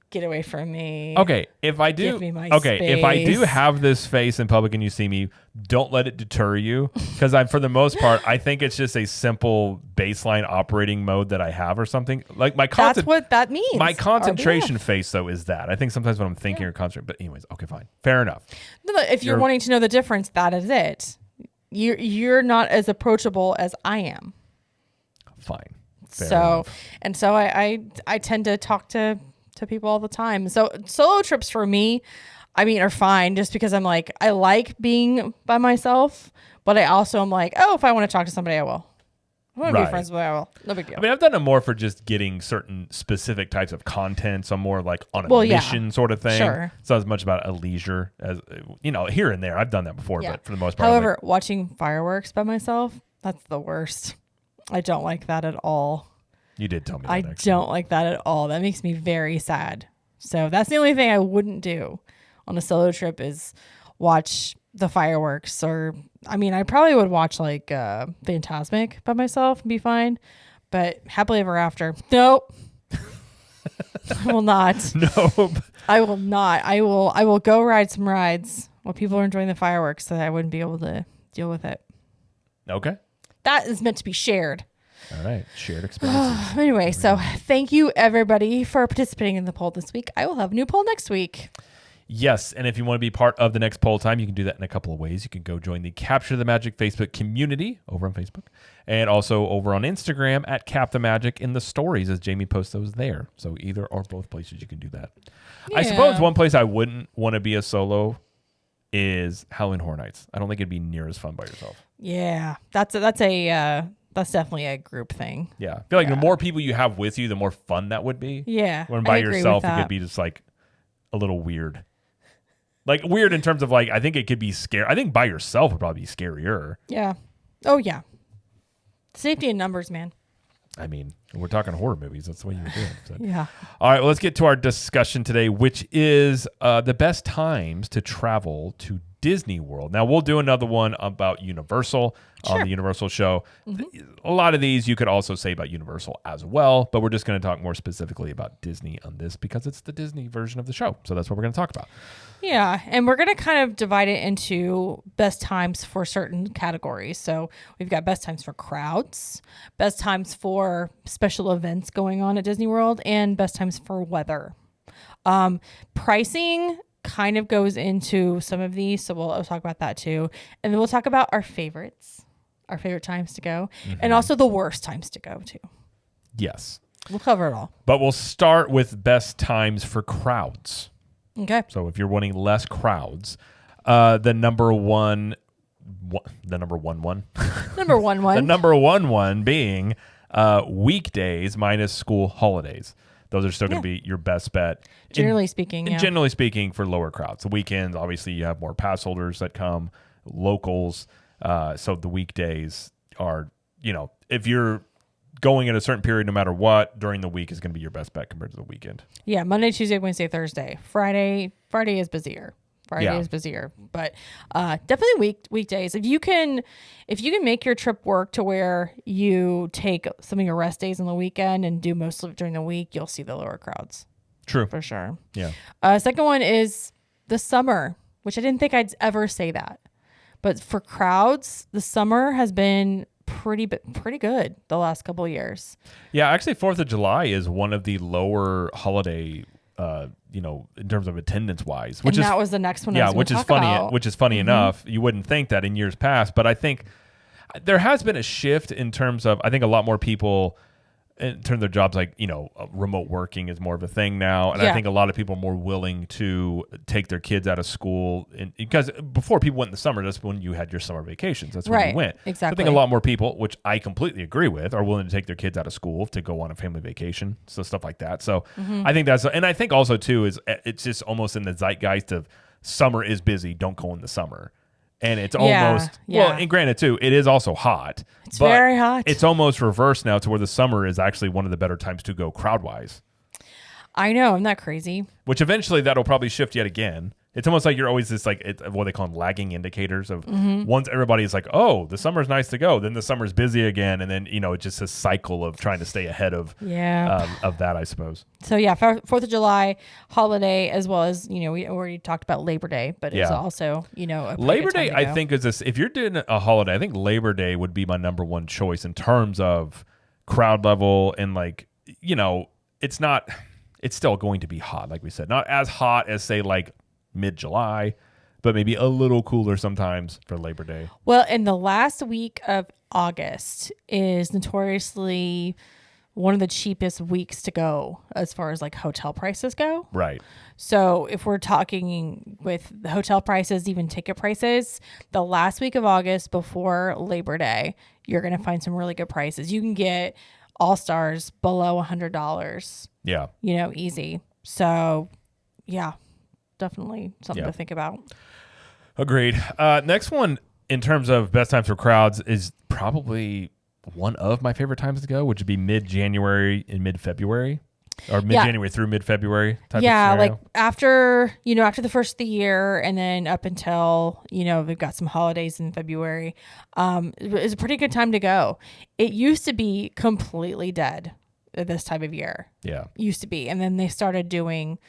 get away from me. Okay, if I do, Give me my if I do space. have this face in public and you see me, don't let it deter you, because for the most part, I think it's just a simple baseline operating mode that I have or something. Like That's what that means. My concentration RBF. face though is that. I think sometimes when I'm thinking or concentrating, but anyways, okay, fine, fair enough. No, if you're wanting to know the difference, that is it. You're not as approachable as I am. Fine. Fair enough. So I tend to talk to people all the time. So solo trips for me, I mean, are fine just because I'm like, I like being by myself, but I also am like, oh, if I want to talk to somebody, I will. If I want to be friends with them, I will. No big deal. I mean, I've done it more for just getting certain specific types of content. So more like on a mission sort of thing. Sure. It's not as much about a leisure as, here and there. I've done that before, but for the most part. However, watching fireworks by myself, that's the worst. I don't like that at all. You did tell me that. I don't like that at all. That makes me very sad. So that's the only thing I wouldn't do on a solo trip is watch the fireworks. Or, I mean, I probably would watch like Fantasmic by myself and be fine. But Happily Ever After, nope. I will not. Nope. I will not. I will go ride some rides while people are enjoying the fireworks so that I wouldn't be able to deal with it. Okay. That is meant to be shared. All right. Shared experiences. Anyway, so thank you everybody for participating in the poll this week. I will have a new poll next week. Yes, and if you want to be part of the next poll time, you can do that in a couple of ways. You can go join the Capture the Magic Facebook community over on Facebook, and also over on Instagram at Cap the Magic in the stories as Jamie posts those there. So either or both places you can do that. I suppose one place I wouldn't want to be a solo is Halloween Horror Nights. I don't think it'd be near as fun by yourself. Yeah, that's definitely a group thing. Yeah, I feel like the more people you have with you, the more fun that would be. Yeah, when by I agree yourself, with it that. could be just like a little weird. Like weird in terms of like, I think it could be scary. I think by yourself would probably be scarier. Yeah. Oh yeah. Safety in numbers, man. I mean, we're talking horror movies. That's the way you would do it. So. Yeah. All right, well, let's get to our discussion today, which is the best times to travel to Disney World. Now, we'll do another one about Universal on the Universal show. A lot of these you could also say about Universal as well, but we're just going to talk more specifically about Disney on this because it's the Disney version of the show. So that's what we're going to talk about. Yeah, and we're going to kind of divide it into best times for certain categories. So we've got best times for crowds, best times for special events going on at Disney World, and best times for weather. Pricing kind of goes into some of these, so we'll talk about that too. And then we'll talk about our favorites, our favorite times to go, and also the worst times to go too. Yes. We'll cover it all. But we'll start with best times for crowds. Okay. So if you're wanting less crowds, the number one Number one. the number one being weekdays minus school holidays. Those are still going to be your best bet. Generally speaking, yeah. Generally speaking, for lower crowds. The weekends, obviously, you have more pass holders that come, locals. So the weekdays are, if you're going at a certain period, no matter what, during the week is going to be your best bet compared to the weekend. Yeah, Monday, Tuesday, Wednesday, Thursday. Friday is busier. But definitely weekdays. If you can make your trip work to where you take some of your rest days on the weekend and do most of it during the week, you'll see the lower crowds. True. For sure. Yeah. Second one is the summer, which I didn't think I'd ever say that. But for crowds, the summer has been pretty good the last couple of years. Yeah, actually 4th of July is one of the lower holiday in terms of attendance wise, that was the next one. Which is funny enough. You wouldn't think that in years past, but I think there has been a shift in terms of, I think a lot more people in terms of their jobs, like, remote working is more of a thing now. And I think a lot of people are more willing to take their kids out of school. Because before people went in the summer, that's when you had your summer vacations. That's when you went. Exactly. So I think a lot more people, which I completely agree with, are willing to take their kids out of school to go on a family vacation. So stuff like that. So I think and I think also too, is it's just almost in the zeitgeist of summer is busy. Don't go in the summer. And it's almost, well, and granted too, it is also hot. It's very hot. It's almost reversed now to where the summer is actually one of the better times to go crowd-wise. I know, isn't that crazy? Which eventually that'll probably shift yet again. It's almost like you're always this what they call them lagging indicators of once everybody's like, oh, the summer's nice to go, then the summer's busy again, and then it's just a cycle of trying to stay ahead of that, I suppose. So 4th of July holiday, as well as we already talked about Labor Day, but it's also a Labor Day. I think is this. If you're doing a holiday, I think Labor Day would be my number one choice in terms of crowd level and it's not. It's still going to be hot, like we said, not as hot as say like mid-July, but maybe a little cooler sometimes for Labor Day. Well, in the last week of August is notoriously one of the cheapest weeks to go as far as like hotel prices go. Right. So if we're talking with the hotel prices, even ticket prices, the last week of August before Labor Day, you're going to find some really good prices. You can get All-Stars below $100. Yeah. Easy. So yeah. Definitely something to think about. Agreed. Next one in terms of best times for crowds is probably one of my favorite times to go, which would be mid-January and mid-February. or mid-January through mid-February type of scenario? like after the first of the year, and then up until we've got some holidays in February. It's a pretty good time to go. It used to be completely dead at this time of year. Yeah. Used to be, and then they started doing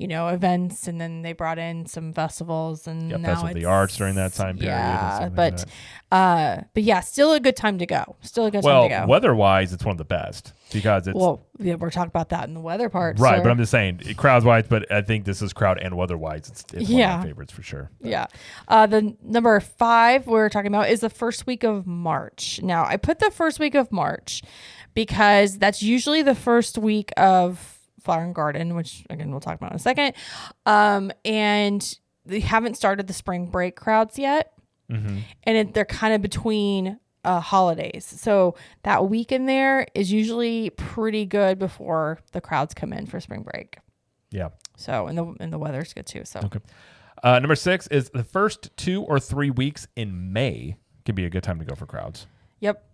events, and then they brought in some festivals, and now Festival of the Arts during that time period. Yeah, and like that. but yeah, still a good time to go. Still a good time to go. Weather-wise, it's one of the best because it's we're talking about that in the weather part, right. sir. But I'm just saying, crowd-wise. But I think this is crowd and weather-wise. It's one of my favorites for sure. But. Yeah. The number 5 we're talking about is the first week of March. Now, I put the first week of March because that's usually the first week of Flower and Garden, which again we'll talk about in a second. And they haven't started the spring break crowds yet, and they're kind of between holidays. So that week in there is usually pretty good before the crowds come in for spring break. Yeah. So and the weather's good too. So okay. Number 6 is the first 2 or 3 weeks in May can be a good time to go for crowds. Yep.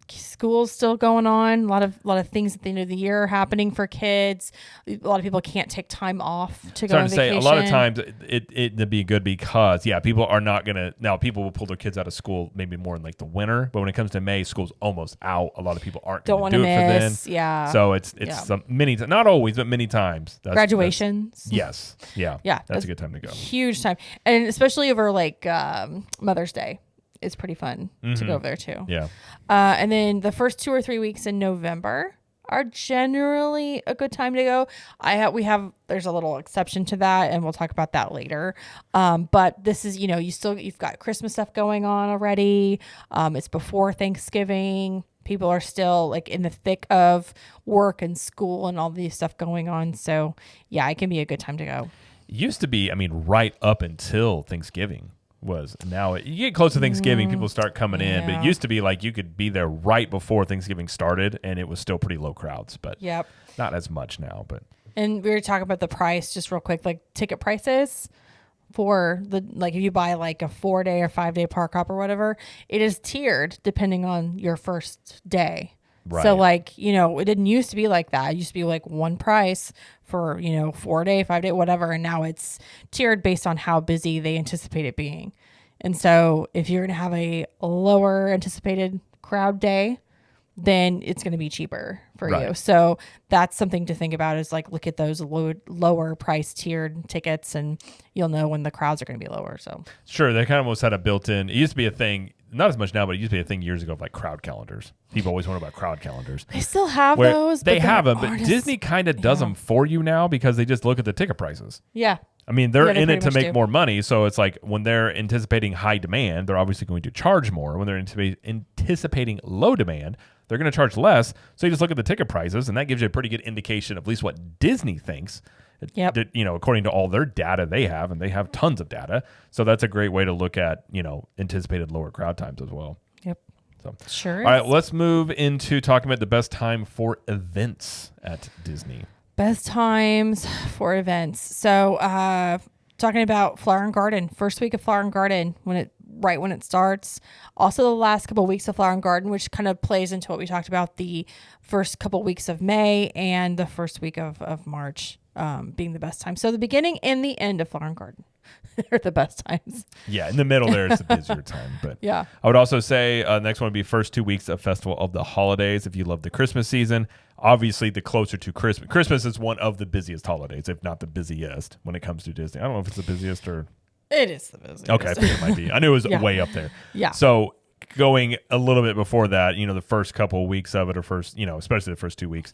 School's still going on. A lot of things at the end of the year are happening for kids. A lot of people can't take time off to go on vacation. A lot of times it'd be good because people are not gonna people will pull their kids out of school maybe more in like the winter, but when it comes to May, school's almost out. A lot of people aren't going to do it for then. Yeah. So it's not always, but many times. Graduations. Yes. Yeah. Yeah. That's a good time to go. Huge time, and especially over like Mother's Day. It's pretty fun to go over there too. Yeah. And then the first 2 or 3 weeks in November are generally a good time to go. There's a little exception to that, and we'll talk about that later. But this is, you've got Christmas stuff going on already. It's before Thanksgiving. People are still like in the thick of work and school and all these stuff going on. So yeah, it can be a good time to go. It used to be, right up until Thanksgiving. Now you get close to Thanksgiving, people start coming in, but it used to be like you could be there right before Thanksgiving started and it was still pretty low crowds, but not as much now. But and we were talking about the price just real quick, like ticket prices for if you buy like a 4-day or 5-day park hop or whatever, it is tiered depending on your first day. Right. So it didn't used to be like that. It used to be like one price for 4-day, 5-day, whatever. And now it's tiered based on how busy they anticipate it being. And so if you're going to have a lower anticipated crowd day, then it's going to be cheaper for you. So that's something to think about is look at those lower price tiered tickets and you'll know when the crowds are going to be lower. So sure. They kind of almost had a built-in, it used to be a thing, not as much now, but it used to be a thing years ago of crowd calendars. People always wonder about crowd calendars. They still have those. They have them, but Disney kind of does them for you now because they just look at the ticket prices. Yeah. They're in it to make more money. So it's like when they're anticipating high demand, they're obviously going to charge more. When they're anticipating low demand, they're going to charge less. So you just look at the ticket prices, and that gives you a pretty good indication of at least what Disney thinks. Yep. That, according to all their data they have, and they have tons of data. So that's a great way to look at, anticipated lower crowd times as well. Yep. So sure. All right, let's move into talking about the best time for events at Disney. Best times for events. So, talking about Flower and Garden, first week of Flower and Garden when it starts. Also, the last couple of weeks of Flower and Garden, which kind of plays into what we talked about, the first couple of weeks of May and the first week of March being the best time. So the beginning and the end of Flower and Garden are the best times. Yeah, in the middle there is the busier time. But yeah, I would also say next one would be first 2 weeks of Festival of the Holidays. If you love the Christmas season, obviously the closer to Christmas. Christmas is one of the busiest holidays, if not the busiest when it comes to Disney. I don't know if it's the busiest or... It is the busiest. Okay, I think it might be. I knew it was way up there. Yeah. So going a little bit before that, the first couple of weeks of it, or first, especially the first 2 weeks,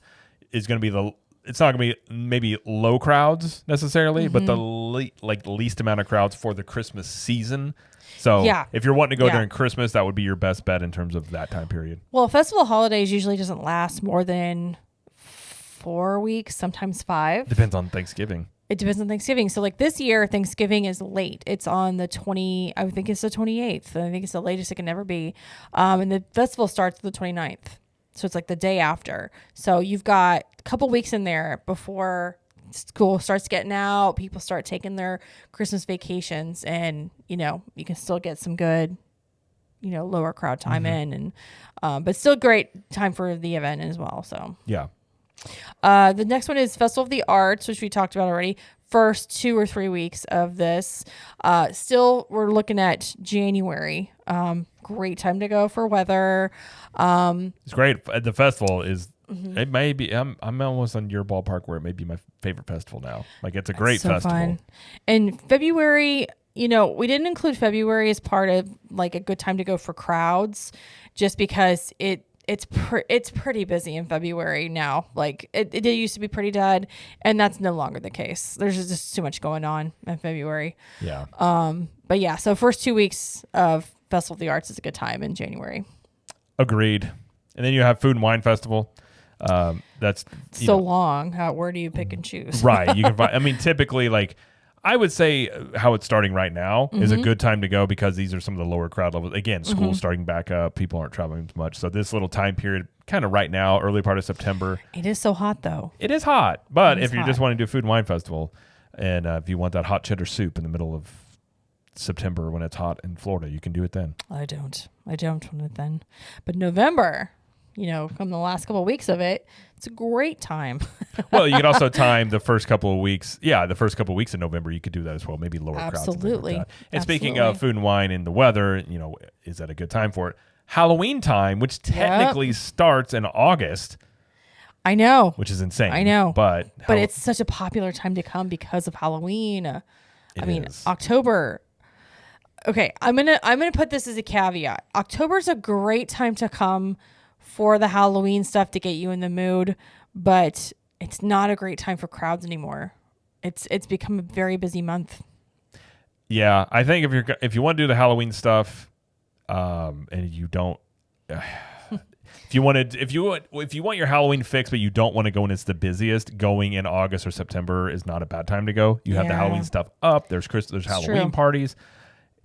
is going to be it's not going to be maybe low crowds necessarily, but the least amount of crowds for the Christmas season. So if you're wanting to go during Christmas, that would be your best bet in terms of that time period. Well, Festival of Holidays usually doesn't last more than 4 weeks, sometimes 5. Depends on Thanksgiving. It depends on Thanksgiving. So this year, Thanksgiving is late. It's on the 28th. I think it's the latest it can ever be. And the festival starts the 29th. So it's the day after. So you've got a couple weeks in there before school starts getting out. People start taking their Christmas vacations, and, you can still get some good, lower crowd time in, and but still great time for the event as well. So yeah. The next one is Festival of the Arts, which we talked about already. First 2 or 3 weeks of this. Still, we're looking at January. Great time to go for weather. It's great. The festival is. Mm-hmm. It may be. I'm almost on your ballpark where it may be my favorite festival now. Like it's a great so festival. Fun. And February, we didn't include February as part of like a good time to go for crowds, just because it's pretty busy in February now. Like it used to be pretty dead, and that's no longer the case. There's just too much going on in February. Yeah. But yeah, so first 2 weeks of Festival of the Arts is a good time in January. Agreed. And then you have Food and Wine Festival. That's long. Where do you pick and choose? Right. You can find. I mean, typically, like I would say, how it's starting right now is a good time to go because these are some of the lower crowd levels. Again, school's starting back up. People aren't traveling as much, so this little time period, kind of right now, early part of September. It is so hot though. It is hot, but It is if you hot. just want to do a Food and Wine Festival, and if you want that hot cheddar soup in the middle of September when it's hot in Florida, you can do it then. I don't want it then. But November, come the last couple of weeks of it, it's a great time. Well, you could also time the first couple of weeks. Yeah, the first couple of weeks in November, you could do that as well. Maybe lower crowds. and things Absolutely. Like that. And speaking Absolutely. of food and wine and the weather, is that a good time for it? Halloween time, which technically starts in August, I know. which is insane. I know. But It's such a popular time to come because of Halloween. It is. October. Okay, I'm gonna put this as a caveat. October's a great time to come for the Halloween stuff to get you in the mood, but it's not a great time for crowds anymore. It's become a very busy month. Yeah, I think if you want to do the Halloween stuff, and you don't, if you want your Halloween fix, but you don't want to go when it's the busiest, going in August or September is not a bad time to go. You have the Yeah. Halloween stuff up. There's Halloween true. parties.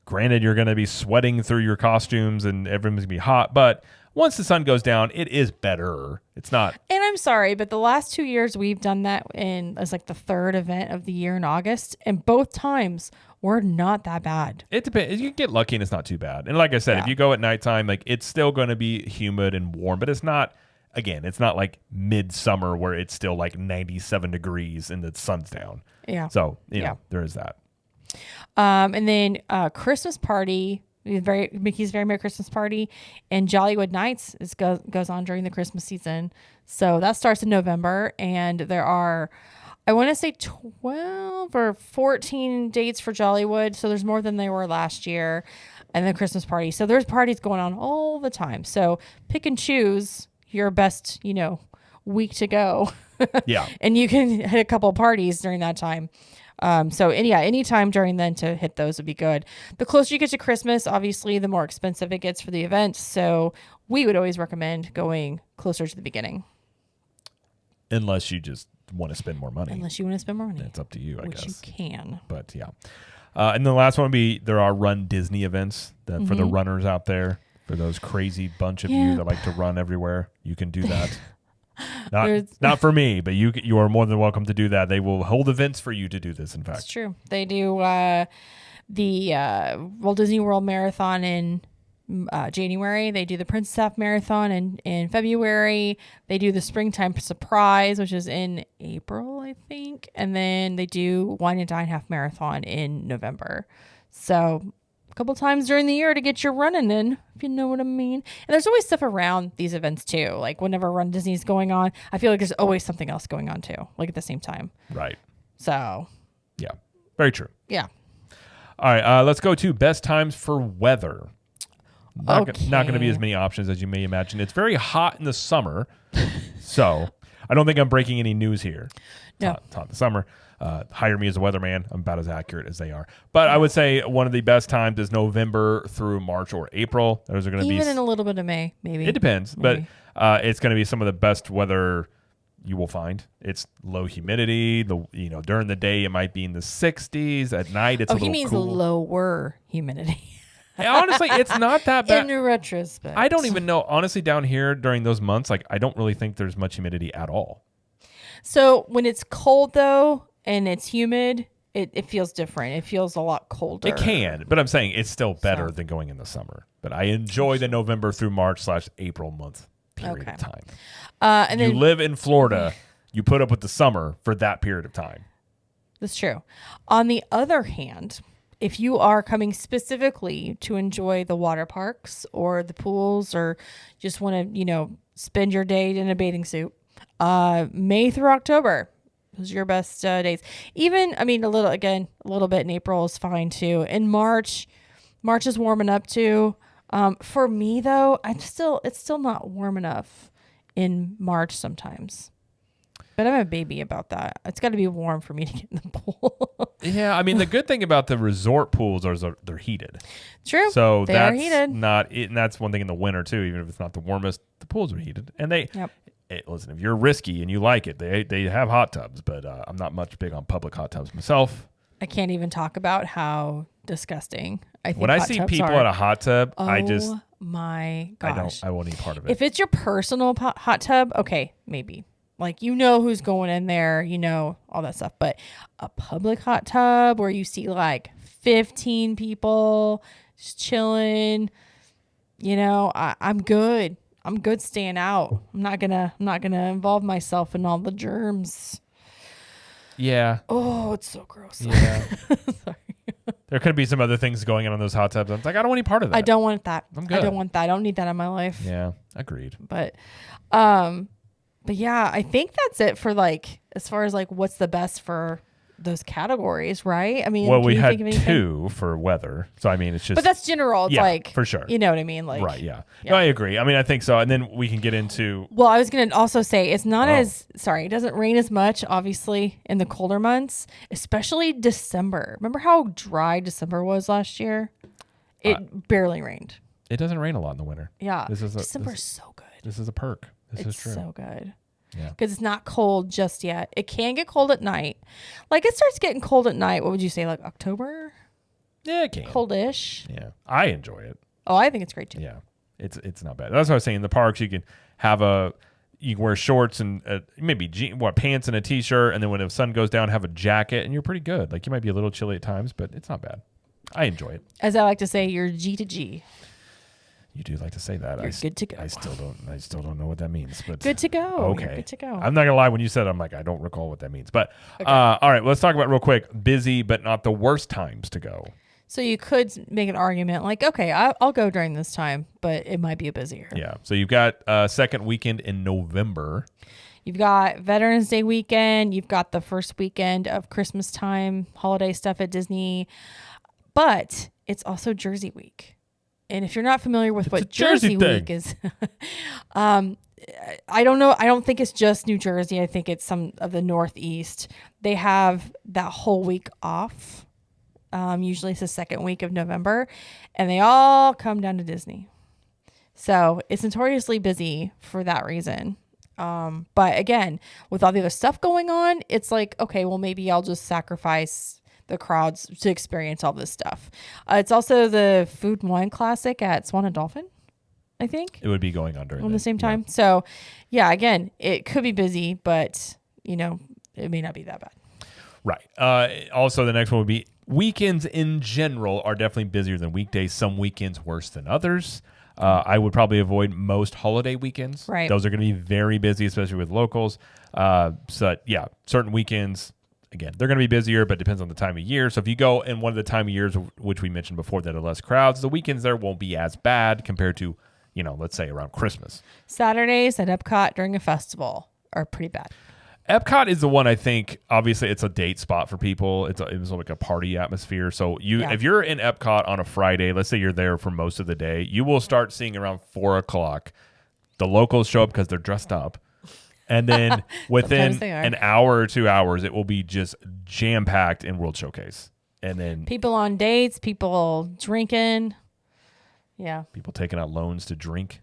Granted, you're going to be sweating through your costumes and everyone's going to be hot, but once the sun goes down, it is better. It's not. And I'm sorry, but the last 2 years we've done that as like the third event of the year in August, and both times were not that bad. It depends. You get lucky and it's not too bad. And like I said, if Yeah. you go at nighttime, like it's still going to be humid and warm, but it's not. Again, it's not like midsummer where it's still like 97 degrees and the sun's down. Yeah. So Yeah. there is that. And then Christmas party, Mickey's Very Merry Christmas Party, and Jollywood Nights goes on during the Christmas season. So that starts in November, and there are, I want to say 12 or 14 dates for Jollywood. So there's more than there were last year, and then Christmas party. So there's parties going on all the time. So pick and choose your best, week to go. Yeah. And you can hit a couple parties during that time. Any time during then to hit those would be good. The closer you get to Christmas, obviously, the more expensive it gets for the event. So we would always recommend going closer to the beginning. Unless you just want to spend more money. Unless you want to spend more money. It's up to you, I which guess. you can. But yeah. And the last one would be there are Run Disney events that for the runners out there, for those crazy bunch of you that like to run everywhere. You can do that. Not for me, but you are more than welcome to do that. They will hold events for you to do this, in fact. It's true. They do the Walt Disney World Marathon in January. They do the Princess Half Marathon in February. They do the Springtime Surprise, which is in April, I think. And then they do Wine and Dine Half Marathon in November. So a couple times during the year to get your running in, if you know what I mean. And there's always stuff around these events too. Like whenever Run Disney's going on, I feel like there's always something else going on too, like at the same time. Right. So Yeah. Very true. yeah. All right. Let's go to best times for weather. Not going to be Okay. as many options as you may imagine. It's very hot in the summer. So I don't think I'm breaking any news here. No. It's hot in the summer. Hire me as a weatherman. I'm about as accurate as they are. But I would say one of the best times is November through March or April. Those are going to be. Even in a little bit of May, maybe. It depends, Maybe. but it's going to be some of the best weather you will find. It's low humidity. During the day it might be in the 60s. At night it's a Oh, little he means cool. lower humidity. Honestly, it's not that bad. In retrospect. I don't even know. Honestly, down here during those months, like I don't really think there's much humidity at all. So when it's cold though and it's humid, it feels different. It feels a lot colder. It can, but I'm saying it's still better So. than going in the summer. But I enjoy the November through March /April month period Okay. of time. And You then live in Florida, you put up with the summer for that period of time. that's true. On the other hand, if you are coming specifically to enjoy the water parks or the pools or just want to, spend your day in a bathing suit, May through October, those are your best days. Even, a little bit in April is fine too. In March is warming up too. For me though, it's still not warm enough in March sometimes. But I'm a baby about that. It's got to be warm for me to get in the pool. Yeah, the good thing about the resort pools is they're heated. True. So They are that's heated. not it, and that's one thing in the winter too. Even if it's not the warmest, the pools are heated, and Yep. listen, if you're risky and you like it, they have hot tubs. But I'm not much big on public hot tubs myself. I can't even talk about how disgusting I think When I hot see tubs people are. in a hot tub, Oh my gosh. I won't eat part of it. If it's your personal hot tub, okay, maybe. Like, who's going in there, all that stuff. But a public hot tub where you see like 15 people just chilling, I'm good. I'm good staying out. I'm not gonna involve myself in all the germs. Yeah. Oh, it's so gross. Yeah. Sorry. There could be some other things going on those hot tubs. I'm like, I don't want any part of that. I don't want that. I'm good. I don't want that. I don't need that in my life. Yeah, agreed. But yeah, I think that's it for as far as what's the best for those categories, right? Well, can we you had think of anything? 2 for weather. So, it's just. But that's general. It's Yeah, for sure. You know what I mean? Right, yeah. yeah. No, I agree. I think so. And then we can get into. Well, I was going to also say it's not Oh. it doesn't rain as much, obviously, in the colder months, especially December. Remember how dry December was last year? It barely rained. It doesn't rain a lot in the winter. Yeah. December December is so good. This is a perk. This It's is true. so good. Yeah. Because it's not cold just yet. It can get cold at night. It starts getting cold at night. What would you say, October? Yeah, it can. Coldish. Yeah. I enjoy it. Oh, I think it's great too. Yeah. It's not bad. That's what I was saying. In the parks, you can wear shorts and maybe pants and a t-shirt, and then when the sun goes down, have a jacket, and you're pretty good. You might be a little chilly at times, but it's not bad. I enjoy it. As I like to say, you're G to G. You do like to say that. You're good to go. I still don't know what that means. But Good to go. Okay. You're good to go. I'm not gonna lie. When you said it, I'm like, I don't recall what that means. But all right, let's talk about real quick. Busy, but not the worst times to go. So you could make an argument okay, I'll go during this time, but it might be busier. Yeah. So you've got second weekend in November. You've got Veterans Day weekend. You've got the first weekend of Christmas time, holiday stuff at Disney. But it's also Jersey Week. And if you're not familiar with what a Jersey Jersey thing. Week is, I don't know. I don't think it's just New Jersey. I think it's some of the Northeast. They have that whole week off. Usually it's the second week of November. And they all come down to Disney. So it's notoriously busy for that reason. But again, with all the other stuff going on, it's okay, well, maybe I'll just sacrifice the crowds to experience all this stuff. It's also the Food and Wine Classic at Swan and Dolphin, I think, It would be going on during the same time. So, yeah, again, it could be busy, but, it may not be that bad. Right. Also, the next one would be weekends in general are definitely busier than weekdays. Some weekends worse than others. I would probably avoid most holiday weekends. Right. Those are going to be very busy, especially with locals. So, yeah, certain weekends, again, they're going to be busier, but it depends on the time of year. So if you go in one of the time of years, which we mentioned before, that are less crowds, the weekends there won't be as bad compared to, let's say around Christmas. Saturdays at Epcot during a festival are pretty bad. Epcot is the one I think, obviously, it's a date spot for people. It was like a party atmosphere. So if you're in Epcot on a Friday, let's say you're there for most of the day, you will start seeing around 4 o'clock. The locals show up because they're dressed up. And then within Sometimes they are. an hour or 2 hours, it will be just jam-packed in World Showcase. And then People on dates, people drinking. Yeah. people taking out loans to drink,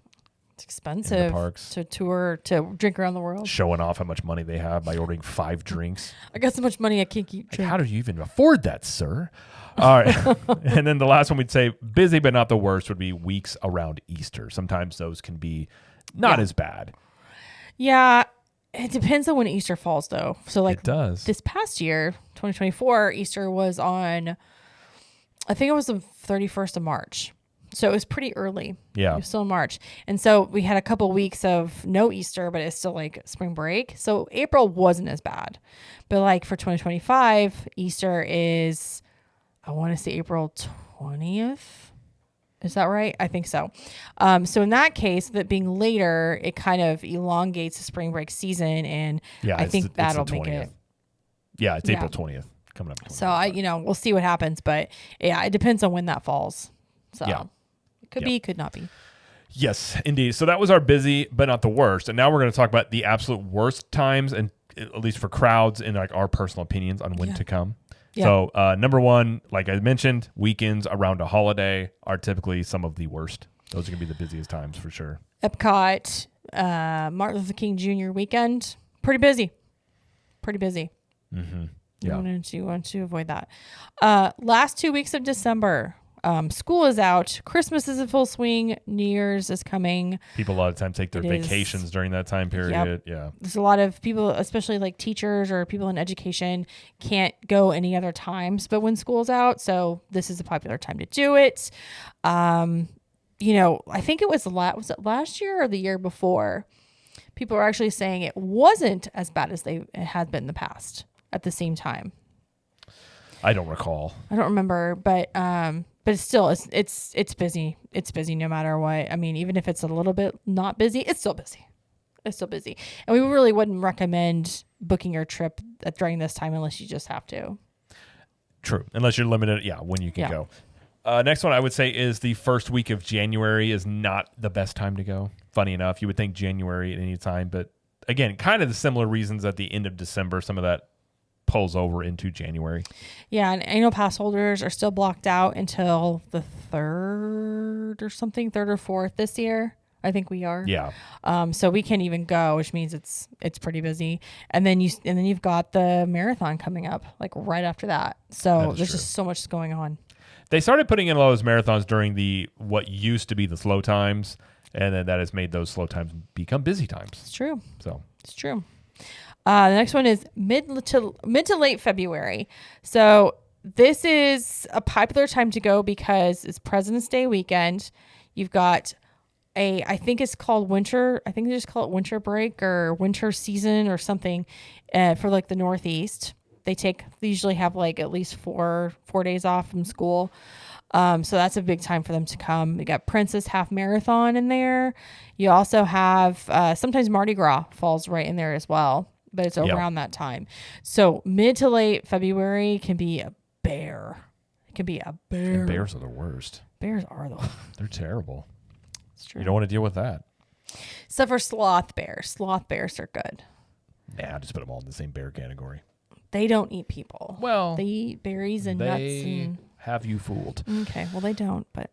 It's expensive parks. to tour, to drink around the world. showing off how much money they have by ordering 5 drinks. I got so much money I can't keep drinking. How do you even afford that, sir? All right. And then the last one we'd say, busy but not the worst, would be weeks around Easter. Sometimes those can be not as bad. Yeah, it depends on when Easter falls, though. So, It does. this past year, 2024, Easter was on, I think it was the 31st of March. So it was pretty early. Yeah. It was still in March. And so we had a couple weeks of no Easter, but it's still like spring break. So April wasn't as bad. But like for 2025, Easter is, I want to say April 20th. Is that right? I think so. So in that case, that being later, it kind of elongates the spring break season. And Yeah, I think it's that'll the make 20th. it. Yeah, it's Yeah. April 20th coming up. So we'll see what happens. But yeah, it depends on when that falls. So Yeah. it could be, could not be. Yes, indeed. So that was our busy, but not the worst. And now we're going to talk about the absolute worst times, and at least for crowds, and like our personal opinions on when to come. Yeah. So number one, like I mentioned, weekends around a holiday are typically some of the worst. Those are going to be the busiest times for sure. Epcot, Martin Luther King Jr. weekend, pretty busy. Mm-hmm. You Yeah. want to avoid that. Last 2 weeks of December, school is out. Christmas is in full swing. New Year's is coming. People a lot of times take their It is. vacations during that time period. Yeah. There's a lot of people, especially like teachers or people in education, can't go any other times but when school's out. So this is a popular time to do it. I think it was it last year or the year before? People were actually saying it wasn't as bad as it had been in the past at the same time. I don't recall. I don't remember, but it's still it's busy. It's busy no matter what. I mean, even if it's a little bit not busy, it's still busy. It's still busy. And we really wouldn't recommend booking your trip during this time unless you just have to. True. Unless you're limited, when you can go. Next one I would say is the first week of January is not the best time to go. Funny enough, you would think January at any time, but again, kind of the similar reasons at the end of December, some of that pulls over into January. Yeah, and annual pass holders are still blocked out until the 3rd or 4th this year. I think we are. Yeah. So we can't even go, which means it's pretty busy. And then you've got the marathon coming up like right after that. So there's just so much going on. They started putting in a lot of those marathons during what used to be the slow times, and then that has made those slow times become busy times. It's true. So It's true. The next one is mid to late February. So this is a popular time to go because it's President's Day weekend. You've got I think it's called winter. I think they just call it winter break or winter season or something for like the Northeast. They usually have like at least four days off from school. So that's a big time for them to come. You got Princess Half Marathon in there. You also have sometimes Mardi Gras falls right in there as well, but it's around that time. So mid to late February can be a bear. It can be a bear. and bears are the worst. Bears are the They're terrible. It's true. You don't want to deal with that. Except for sloth bears. Sloth bears are good. Nah, just put them all in the same bear category. They don't eat people. Well, They eat berries and nuts. And, have you fooled. okay, well, they don't, but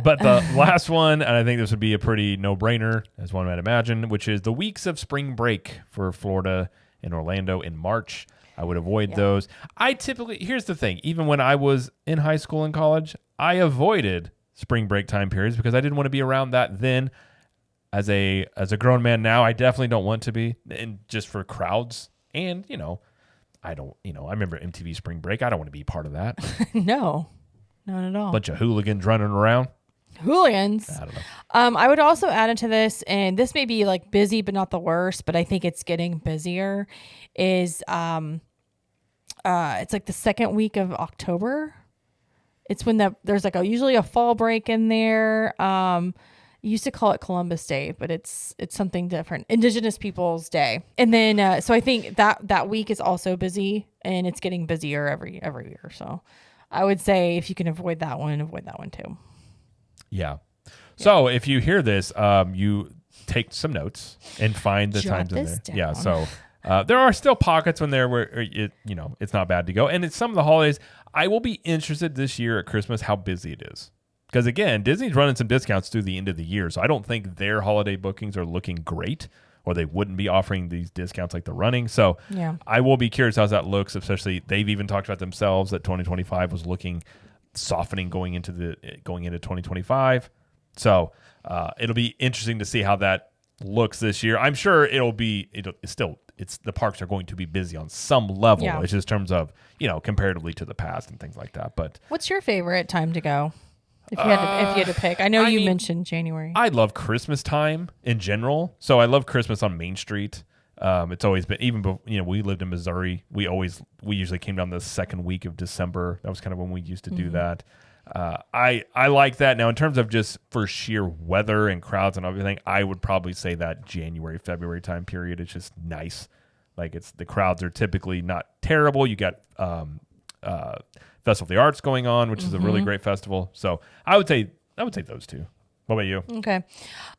But the last one, and I think this would be a pretty no-brainer, as one might imagine, which is the weeks of spring break for Florida and Orlando in March. I would avoid those. Here's the thing, even when I was in high school and college, I avoided spring break time periods because I didn't want to be around that then. As a grown man now, I definitely don't want to be, and just for crowds. And, I remember MTV Spring Break. I don't want to be part of that. no, not at all. Bunch of hooligans running around. Hooligans. I don't know. I would also add into this, and this may be like busy, but not the worst, but I think it's getting busier, is it's like the second week of October. It's when there's like usually a fall break in there. You used to call it Columbus Day, but it's something different. Indigenous Peoples Day. And then, so I think that week is also busy, and it's getting busier every year. So I would say if you can avoid that one too. Yeah. So if you hear this, you take some notes and find the Jot times in this there. Yeah. down. So there are still pockets when there where it's not bad to go. And it's some of the holidays. I will be interested this year at Christmas how busy it is. Because again, Disney's running some discounts through the end of the year. So I don't think their holiday bookings are looking great, or they wouldn't be offering these discounts like they're running. So I will be curious how that looks, especially they've even talked about themselves that 2025 was looking softening going into 2025. So it'll be interesting to see how that looks this year. I'm sure the parks are going to be busy on some level. Yeah. It's just in terms of, comparatively to the past and things like that. But What's your favorite time to go? If you had to pick, I know I you mean, mentioned January. I love Christmas time in general. So I love Christmas on Main Street. It's always been, we lived in Missouri. We usually came down the second week of December. That was kind of when we used to do that. I like that. Now, in terms of just for sheer weather and crowds and everything, I would probably say that January, February time period is just nice. Like the crowds are typically not terrible. You got Festival of the Arts going on, which is a really great festival. So I would say those two. What about you? Okay.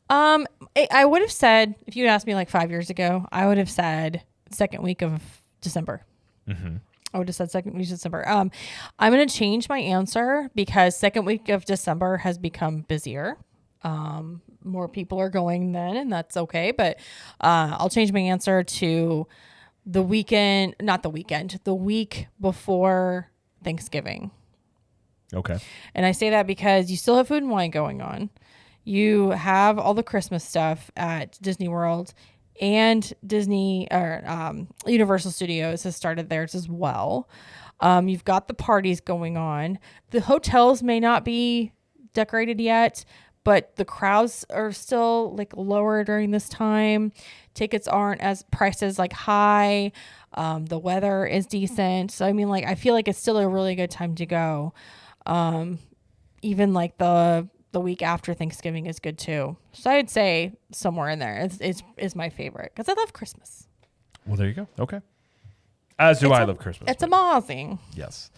I would have said, if you'd asked me like 5 years ago, I would have said second week of December. I would have said second week of December. I'm going to change my answer because second week of December has become busier. More people are going then, and that's okay. But I'll change my answer to the week before Thanksgiving. Okay. And I say that because you still have food and wine going on. You have all the Christmas stuff at Disney World, and Universal Studios has started theirs as well. You've got the parties going on. The hotels may not be decorated yet, but the crowds are still like lower during this time. Tickets aren't as prices like high. The weather is decent. So I mean, like, I feel like it's still a really good time to go. Even like the week after Thanksgiving is good too. So I'd say somewhere in there is my favorite because I love Christmas. Well, there you go. Okay. I love Christmas. It's amazing. Yes.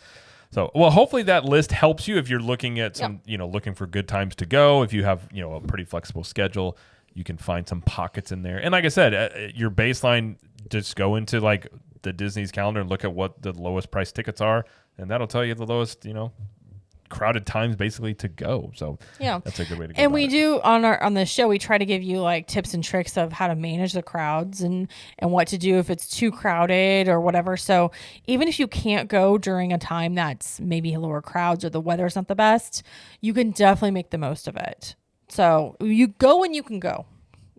So, well, hopefully that list helps you if you're looking at looking for good times to go. If you have, a pretty flexible schedule, you can find some pockets in there. And like I said, your baseline, just go into like the Disney's calendar and look at what the lowest price tickets are, and that'll tell you the lowest, crowded times basically to go. So yeah, that's a good way to go. And we do on the show, we try to give you like tips and tricks of how to manage the crowds and what to do if it's too crowded or whatever. So even if you can't go during a time that's maybe lower crowds or the weather's not the best, you can definitely make the most of it. So you go when you can go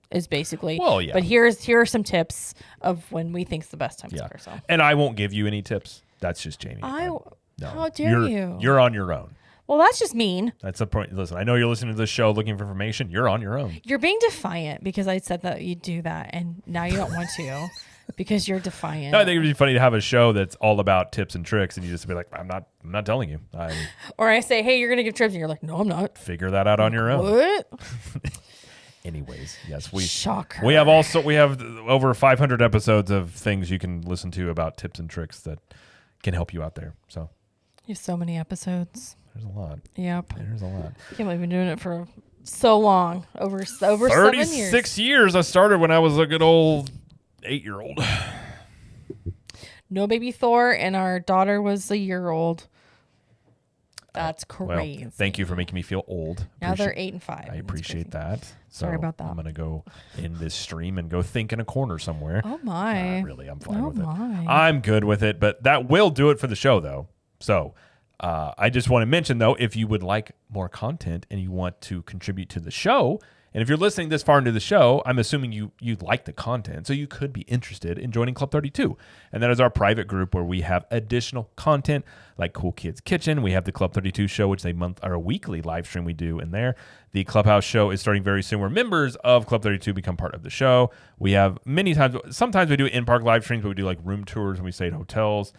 is basically. Well, yeah. But here are some tips of when we think's the best time to go. So. And I won't give you any tips. That's just Jamie. No, how dare you? You're on your own. Well, that's just mean. That's the point. Listen, I know you're listening to this show looking for information. You're on your own. You're being defiant because I said that you'd do that, and now you don't want to because you're defiant. No, I think it'd be funny to have a show that's all about tips and tricks, and you just be like, I'm not telling you. Or I say, hey, you're going to give tips, and you're like, no, I'm not. Figure that out on your own. What? Anyways, yes, Shocker. we have over 500 episodes of things you can listen to about tips and tricks that can help you out there. So you have so many episodes. There's a lot. Yep. There's a lot. I can't believe we've been doing it for so long. Over 7 years. 36 years. I started when I was a good old 8-year-old. No baby Thor, and our daughter was a year old. That's crazy. Well, thank you for making me feel old. Now they're 8 and 5. I appreciate that. So Sorry about that. I'm going to go in this stream and go think in a corner somewhere. Oh, my. Not really. I'm fine with it. My. I'm good with it, but that will do it for the show, though. So I just want to mention, though, if you would like more content and you want to contribute to the show, and if you're listening this far into the show, I'm assuming you like the content, so you could be interested in joining Club 32. And that is our private group where we have additional content like Cool Kids Kitchen. We have the Club 32 show, which is a weekly live stream we do in there. The Clubhouse show is starting very soon, where members of Club 32 become part of the show. We have sometimes we do in-park live streams, but we do like room tours and we stay at hotels.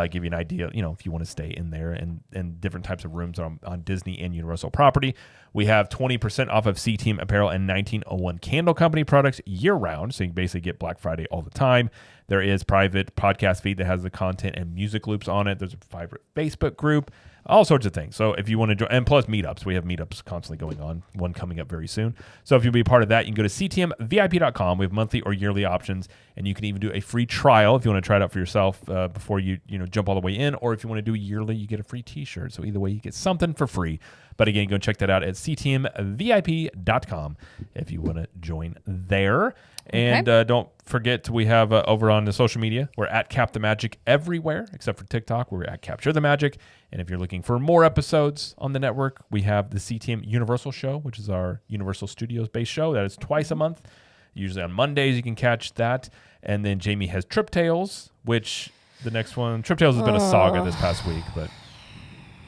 Give you an idea, if you want to stay in there and different types of rooms on Disney and Universal property. We have 20% off of CTM apparel and 1901 Candle Company products year round. So you can basically get Black Friday all the time. There is private podcast feed that has the content and music loops on it. There's a private Facebook group, all sorts of things. So if you want to join, and plus meetups, we have meetups constantly going on, one coming up very soon. So if you'll be a part of that, you can go to ctmvip.com. We have monthly or yearly options, and you can even do a free trial if you want to try it out for yourself before you jump all the way in, or if you want to do yearly, you get a free t-shirt. So either way, you get something for free. But again, go check that out at ctmvip.com if you want to join there. And don't forget, we have over on the social media, we're at Cap the Magic everywhere except for TikTok. We're at Capture the Magic. And if you're looking for more episodes on the network, we have the CTM Universal Show, which is our Universal Studios based show. That is twice a month. Usually on Mondays, you can catch that. And then Jamie has Trip Tales, which the next one, Trip Tales has been a saga this past week. But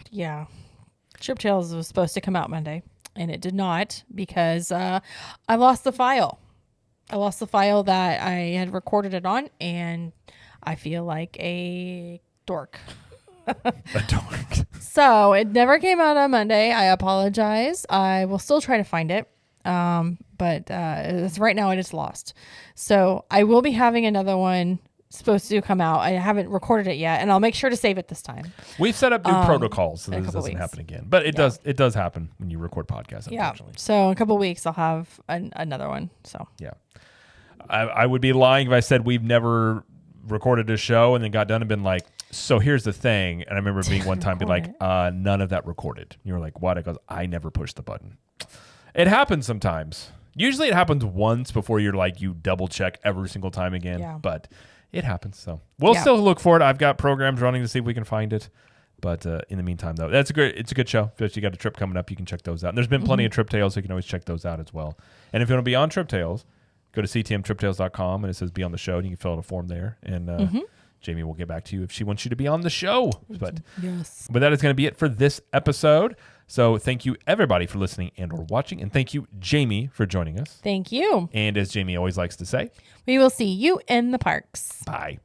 yeah. Trip Tales was supposed to come out Monday, and it did not because I lost the file. I lost the file that I had recorded it on, and I feel like a dork. A dork. So it never came out on Monday. I apologize. I will still try to find it. But right now it is lost. So I will be having another one supposed to come out. I haven't recorded it yet, and I'll make sure to save it this time. We've set up new protocols so in a this couple doesn't weeks. happen again. But it does happen when you record podcasts, Yeah. unfortunately. So in a couple weeks I'll have another one. So Yeah. I would be lying if I said we've never recorded a show and then got done and been like, so here's the thing. And I remember being one time be like, none of that recorded. You were like, what? I goes, I never pushed the button. It happens sometimes. Usually it happens once before you're like, you double check every single time again. Yeah. But it happens. So we'll still look for it. I've got programs running to see if we can find it. But in the meantime, though, it's a good show. If you got a trip coming up, you can check those out. And there's been plenty of Trip Tales, so you can always check those out as well. And if you want to be on Trip Tales, go to ctmtriptales.com, and it says be on the show, and you can fill out a form there. And Jamie will get back to you if she wants you to be on the show. But that is going to be it for this episode. So thank you, everybody, for listening and or watching. And thank you, Jamie, for joining us. thank you. And as Jamie always likes to say, We will see you in the parks. bye.